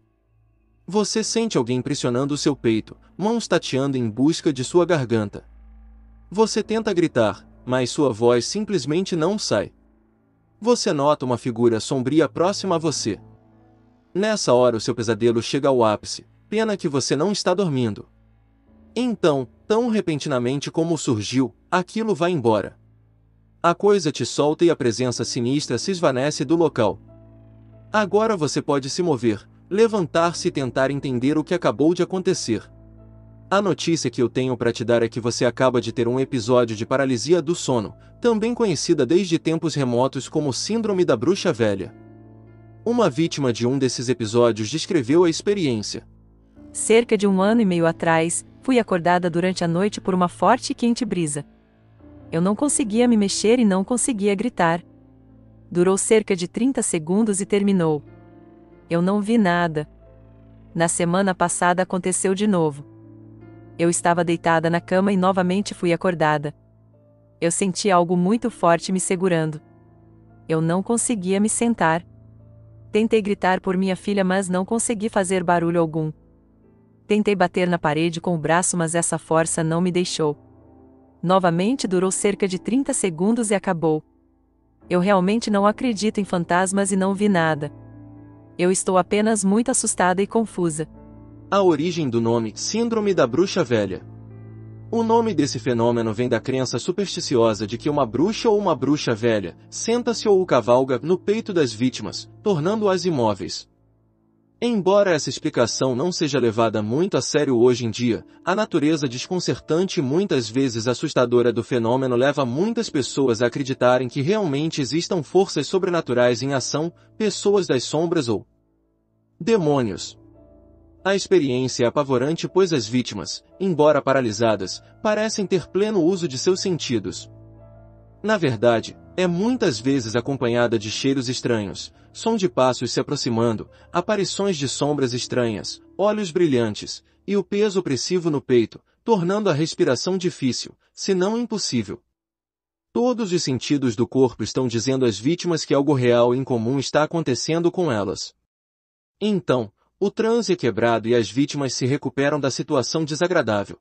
Você sente alguém pressionando o seu peito, mãos tateando em busca de sua garganta. Você tenta gritar, mas sua voz simplesmente não sai. Você nota uma figura sombria próxima a você. Nessa hora o seu pesadelo chega ao ápice, pena que você não está dormindo. Então, tão repentinamente como surgiu, aquilo vai embora. A coisa te solta e a presença sinistra se esvanece do local. Agora você pode se mover, levantar-se e tentar entender o que acabou de acontecer. A notícia que eu tenho para te dar é que você acaba de ter um episódio de paralisia do sono, também conhecida desde tempos remotos como Síndrome da Bruxa Velha. Uma vítima de um desses episódios descreveu a experiência. Cerca de 1 ano e meio atrás, fui acordada durante a noite por uma forte e quente brisa. Eu não conseguia me mexer e não conseguia gritar. Durou cerca de 30 segundos e terminou. Eu não vi nada. Na semana passada aconteceu de novo. Eu estava deitada na cama e novamente fui acordada. Eu senti algo muito forte me segurando. Eu não conseguia me sentar. Tentei gritar por minha filha, mas não consegui fazer barulho algum. Tentei bater na parede com o braço, mas essa força não me deixou. Novamente durou cerca de 30 segundos e acabou. Eu realmente não acredito em fantasmas e não vi nada. Eu estou apenas muito assustada e confusa. A origem do nome Síndrome da Bruxa Velha. O nome desse fenômeno vem da crença supersticiosa de que uma bruxa ou uma bruxa velha senta-se ou cavalga no peito das vítimas, tornando-as imóveis. Embora essa explicação não seja levada muito a sério hoje em dia, a natureza desconcertante e muitas vezes assustadora do fenômeno leva muitas pessoas a acreditarem que realmente existam forças sobrenaturais em ação, pessoas das sombras ou demônios. A experiência é apavorante pois as vítimas, embora paralisadas, parecem ter pleno uso de seus sentidos. Na verdade, é muitas vezes acompanhada de cheiros estranhos, som de passos se aproximando, aparições de sombras estranhas, olhos brilhantes, e o peso opressivo no peito, tornando a respiração difícil, se não impossível. Todos os sentidos do corpo estão dizendo às vítimas que algo real e incomum está acontecendo com elas. Então, o transe é quebrado e as vítimas se recuperam da situação desagradável.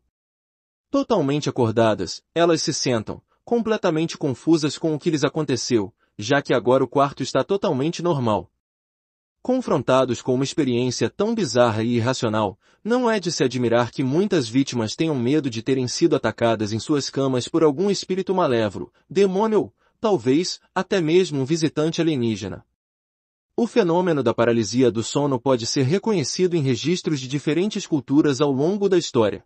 Totalmente acordadas, elas se sentam, completamente confusas com o que lhes aconteceu, já que agora o quarto está totalmente normal. Confrontados com uma experiência tão bizarra e irracional, não é de se admirar que muitas vítimas tenham medo de terem sido atacadas em suas camas por algum espírito malévolo, demônio ou, talvez, até mesmo um visitante alienígena. O fenômeno da paralisia do sono pode ser reconhecido em registros de diferentes culturas ao longo da história.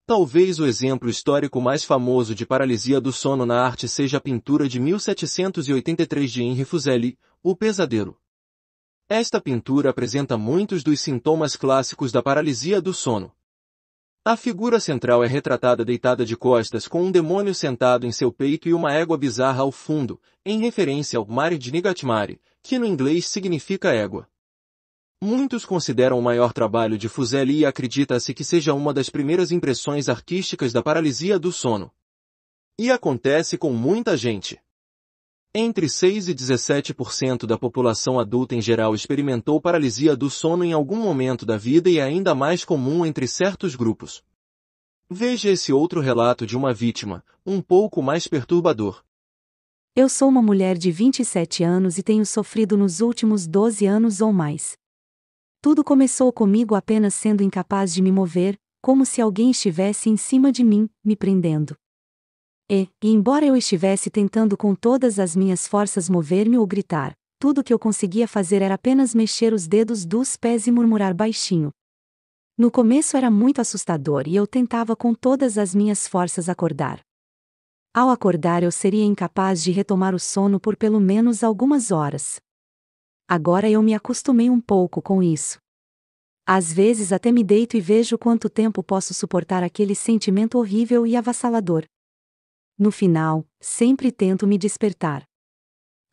Talvez o exemplo histórico mais famoso de paralisia do sono na arte seja a pintura de 1783 de Henri Fuseli, O Pesadelo. Esta pintura apresenta muitos dos sintomas clássicos da paralisia do sono. A figura central é retratada deitada de costas com um demônio sentado em seu peito e uma égua bizarra ao fundo, em referência ao Mare de Nigatmare, que no inglês significa égua. Muitos consideram o maior trabalho de Fuseli e acredita-se que seja uma das primeiras impressões artísticas da paralisia do sono. E acontece com muita gente. Entre 6 e 17% da população adulta em geral experimentou paralisia do sono em algum momento da vida e é ainda mais comum entre certos grupos. Veja esse outro relato de uma vítima, um pouco mais perturbador. Eu sou uma mulher de 27 anos e tenho sofrido nos últimos 12 anos ou mais. Tudo começou comigo apenas sendo incapaz de me mover, como se alguém estivesse em cima de mim, me prendendo. E embora eu estivesse tentando com todas as minhas forças mover-me ou gritar, tudo que eu conseguia fazer era apenas mexer os dedos dos pés e murmurar baixinho. No começo era muito assustador e eu tentava com todas as minhas forças acordar. Ao acordar eu seria incapaz de retomar o sono por pelo menos algumas horas. Agora eu me acostumei um pouco com isso. Às vezes até me deito e vejo quanto tempo posso suportar aquele sentimento horrível e avassalador. No final, sempre tento me despertar.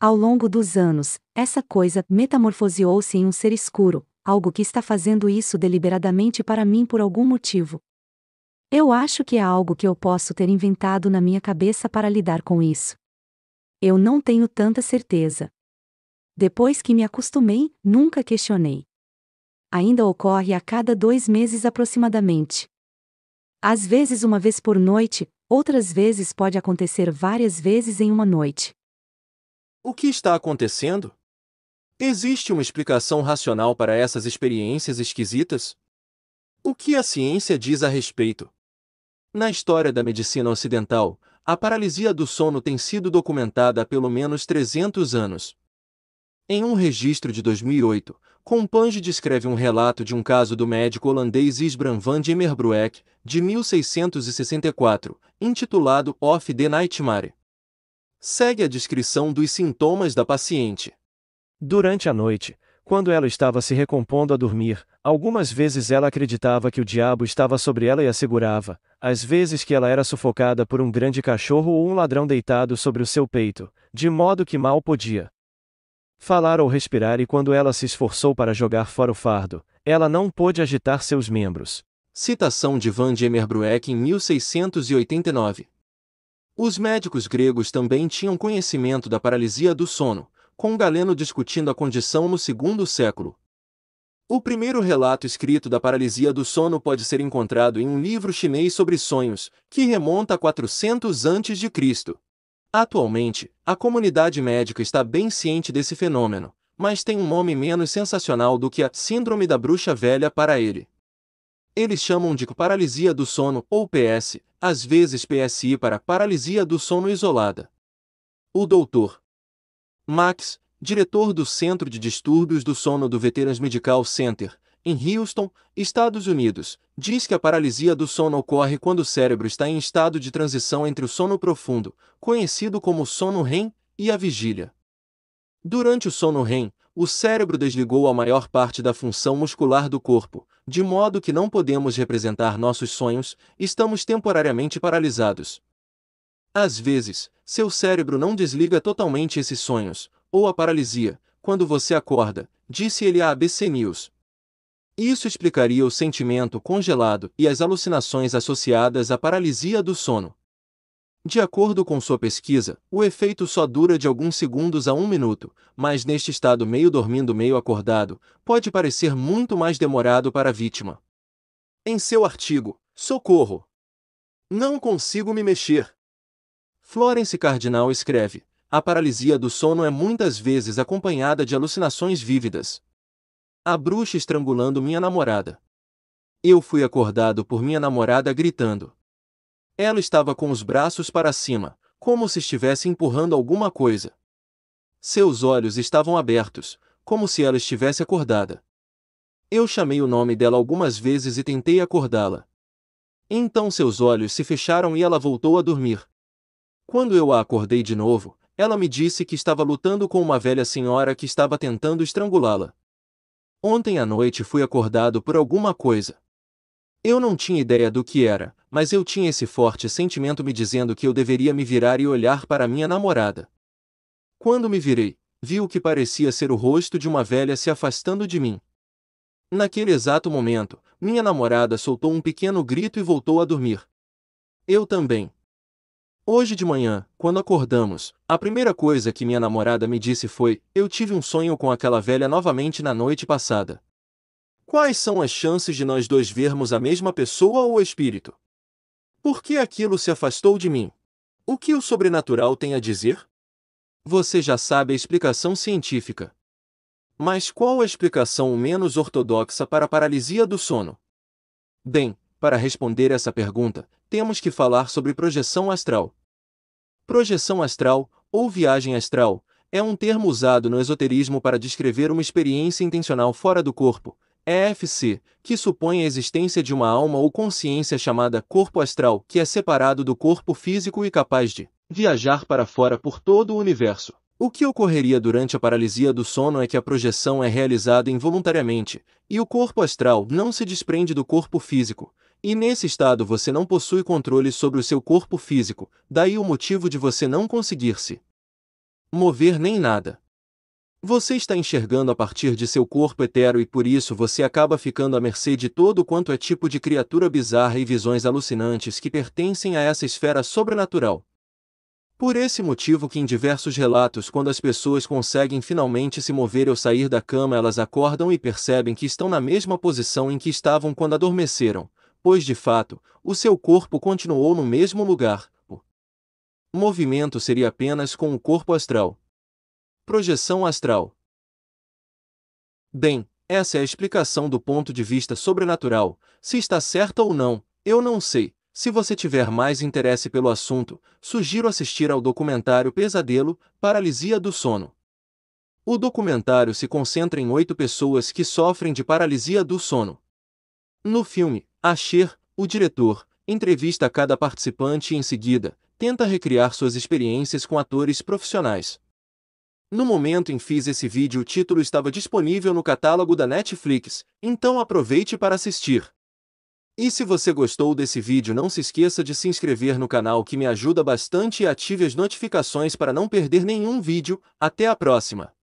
Ao longo dos anos, essa coisa metamorfoseou-se em um ser escuro, algo que está fazendo isso deliberadamente para mim por algum motivo. Eu acho que é algo que eu posso ter inventado na minha cabeça para lidar com isso. Eu não tenho tanta certeza. Depois que me acostumei, nunca questionei. Ainda ocorre a cada 2 meses aproximadamente. Às vezes uma vez por noite, outras vezes pode acontecer várias vezes em uma noite. O que está acontecendo? Existe uma explicação racional para essas experiências esquisitas? O que a ciência diz a respeito? Na história da medicina ocidental, a paralisia do sono tem sido documentada há pelo menos 300 anos. Em um registro de 2008, Compange descreve um relato de um caso do médico holandês Isbran van Gemmerbroek, de 1664, intitulado Of the Nightmare. Segue a descrição dos sintomas da paciente. Durante a noite, quando ela estava se recompondo a dormir, algumas vezes ela acreditava que o diabo estava sobre ela e a segurava, às vezes que ela era sufocada por um grande cachorro ou um ladrão deitado sobre o seu peito, de modo que mal podia falar ou respirar e quando ela se esforçou para jogar fora o fardo, ela não pôde agitar seus membros. Citação de van Gemmerbroek em 1689. Os médicos gregos também tinham conhecimento da paralisia do sono, com Galeno discutindo a condição no segundo século. O primeiro relato escrito da paralisia do sono pode ser encontrado em um livro chinês sobre sonhos, que remonta a 400 a.C. Atualmente, a comunidade médica está bem ciente desse fenômeno, mas tem um nome menos sensacional do que a síndrome da bruxa velha para ele. Eles chamam de paralisia do sono, ou PS, às vezes PSI para paralisia do sono isolada. O Dr. Max, diretor do Centro de Distúrbios do Sono do Veterans Medical Center, em Houston, Estados Unidos, diz que a paralisia do sono ocorre quando o cérebro está em estado de transição entre o sono profundo, conhecido como sono REM, e a vigília. Durante o sono REM, o cérebro desligou a maior parte da função muscular do corpo, de modo que não podemos representar nossos sonhos, estamos temporariamente paralisados. Às vezes, seu cérebro não desliga totalmente esses sonhos, ou a paralisia, quando você acorda, disse ele à ABC News. Isso explicaria o sentimento congelado e as alucinações associadas à paralisia do sono. De acordo com sua pesquisa, o efeito só dura de alguns segundos a 1 minuto, mas neste estado meio dormindo meio acordado, pode parecer muito mais demorado para a vítima. Em seu artigo, Socorro! Não consigo me mexer. Florence Cardinal escreve: a paralisia do sono é muitas vezes acompanhada de alucinações vívidas. A bruxa estrangulando minha namorada. Eu fui acordado por minha namorada gritando. Ela estava com os braços para cima, como se estivesse empurrando alguma coisa. Seus olhos estavam abertos, como se ela estivesse acordada. Eu chamei o nome dela algumas vezes e tentei acordá-la. Então seus olhos se fecharam e ela voltou a dormir. Quando eu a acordei de novo, ela me disse que estava lutando com uma velha senhora que estava tentando estrangulá-la. Ontem à noite fui acordado por alguma coisa. Eu não tinha ideia do que era, mas eu tinha esse forte sentimento me dizendo que eu deveria me virar e olhar para minha namorada. Quando me virei, vi o que parecia ser o rosto de uma velha se afastando de mim. Naquele exato momento, minha namorada soltou um pequeno grito e voltou a dormir. Eu também. Hoje de manhã, quando acordamos, a primeira coisa que minha namorada me disse foi: eu tive um sonho com aquela velha novamente na noite passada. Quais são as chances de nós dois vermos a mesma pessoa ou espírito? Por que aquilo se afastou de mim? O que o sobrenatural tem a dizer? Você já sabe a explicação científica. Mas qual a explicação menos ortodoxa para a paralisia do sono? Bem, para responder essa pergunta, temos que falar sobre projeção astral. Projeção astral, ou viagem astral, é um termo usado no esoterismo para descrever uma experiência intencional fora do corpo, EFC, que supõe a existência de uma alma ou consciência chamada corpo astral, que é separado do corpo físico e capaz de viajar para fora por todo o universo. O que ocorreria durante a paralisia do sono é que a projeção é realizada involuntariamente, e o corpo astral não se desprende do corpo físico, e nesse estado você não possui controle sobre o seu corpo físico, daí o motivo de você não conseguir se mover nem nada. Você está enxergando a partir de seu corpo etéreo e por isso você acaba ficando à mercê de todo quanto é tipo de criatura bizarra e visões alucinantes que pertencem a essa esfera sobrenatural. Por esse motivo que em diversos relatos quando as pessoas conseguem finalmente se mover ou sair da cama elas acordam e percebem que estão na mesma posição em que estavam quando adormeceram, pois de fato, o seu corpo continuou no mesmo lugar. O movimento seria apenas com o corpo astral. Projeção astral. Bem, essa é a explicação do ponto de vista sobrenatural, se está certa ou não, eu não sei. Se você tiver mais interesse pelo assunto, sugiro assistir ao documentário Pesadelo, Paralisia do Sono. O documentário se concentra em 8 pessoas que sofrem de paralisia do sono. No filme, Asher, o diretor, entrevista cada participante e em seguida, tenta recriar suas experiências com atores profissionais. No momento em que fiz esse vídeo o título estava disponível no catálogo da Netflix, então aproveite para assistir. E se você gostou desse vídeo não se esqueça de se inscrever no canal que me ajuda bastante e ative as notificações para não perder nenhum vídeo. Até a próxima!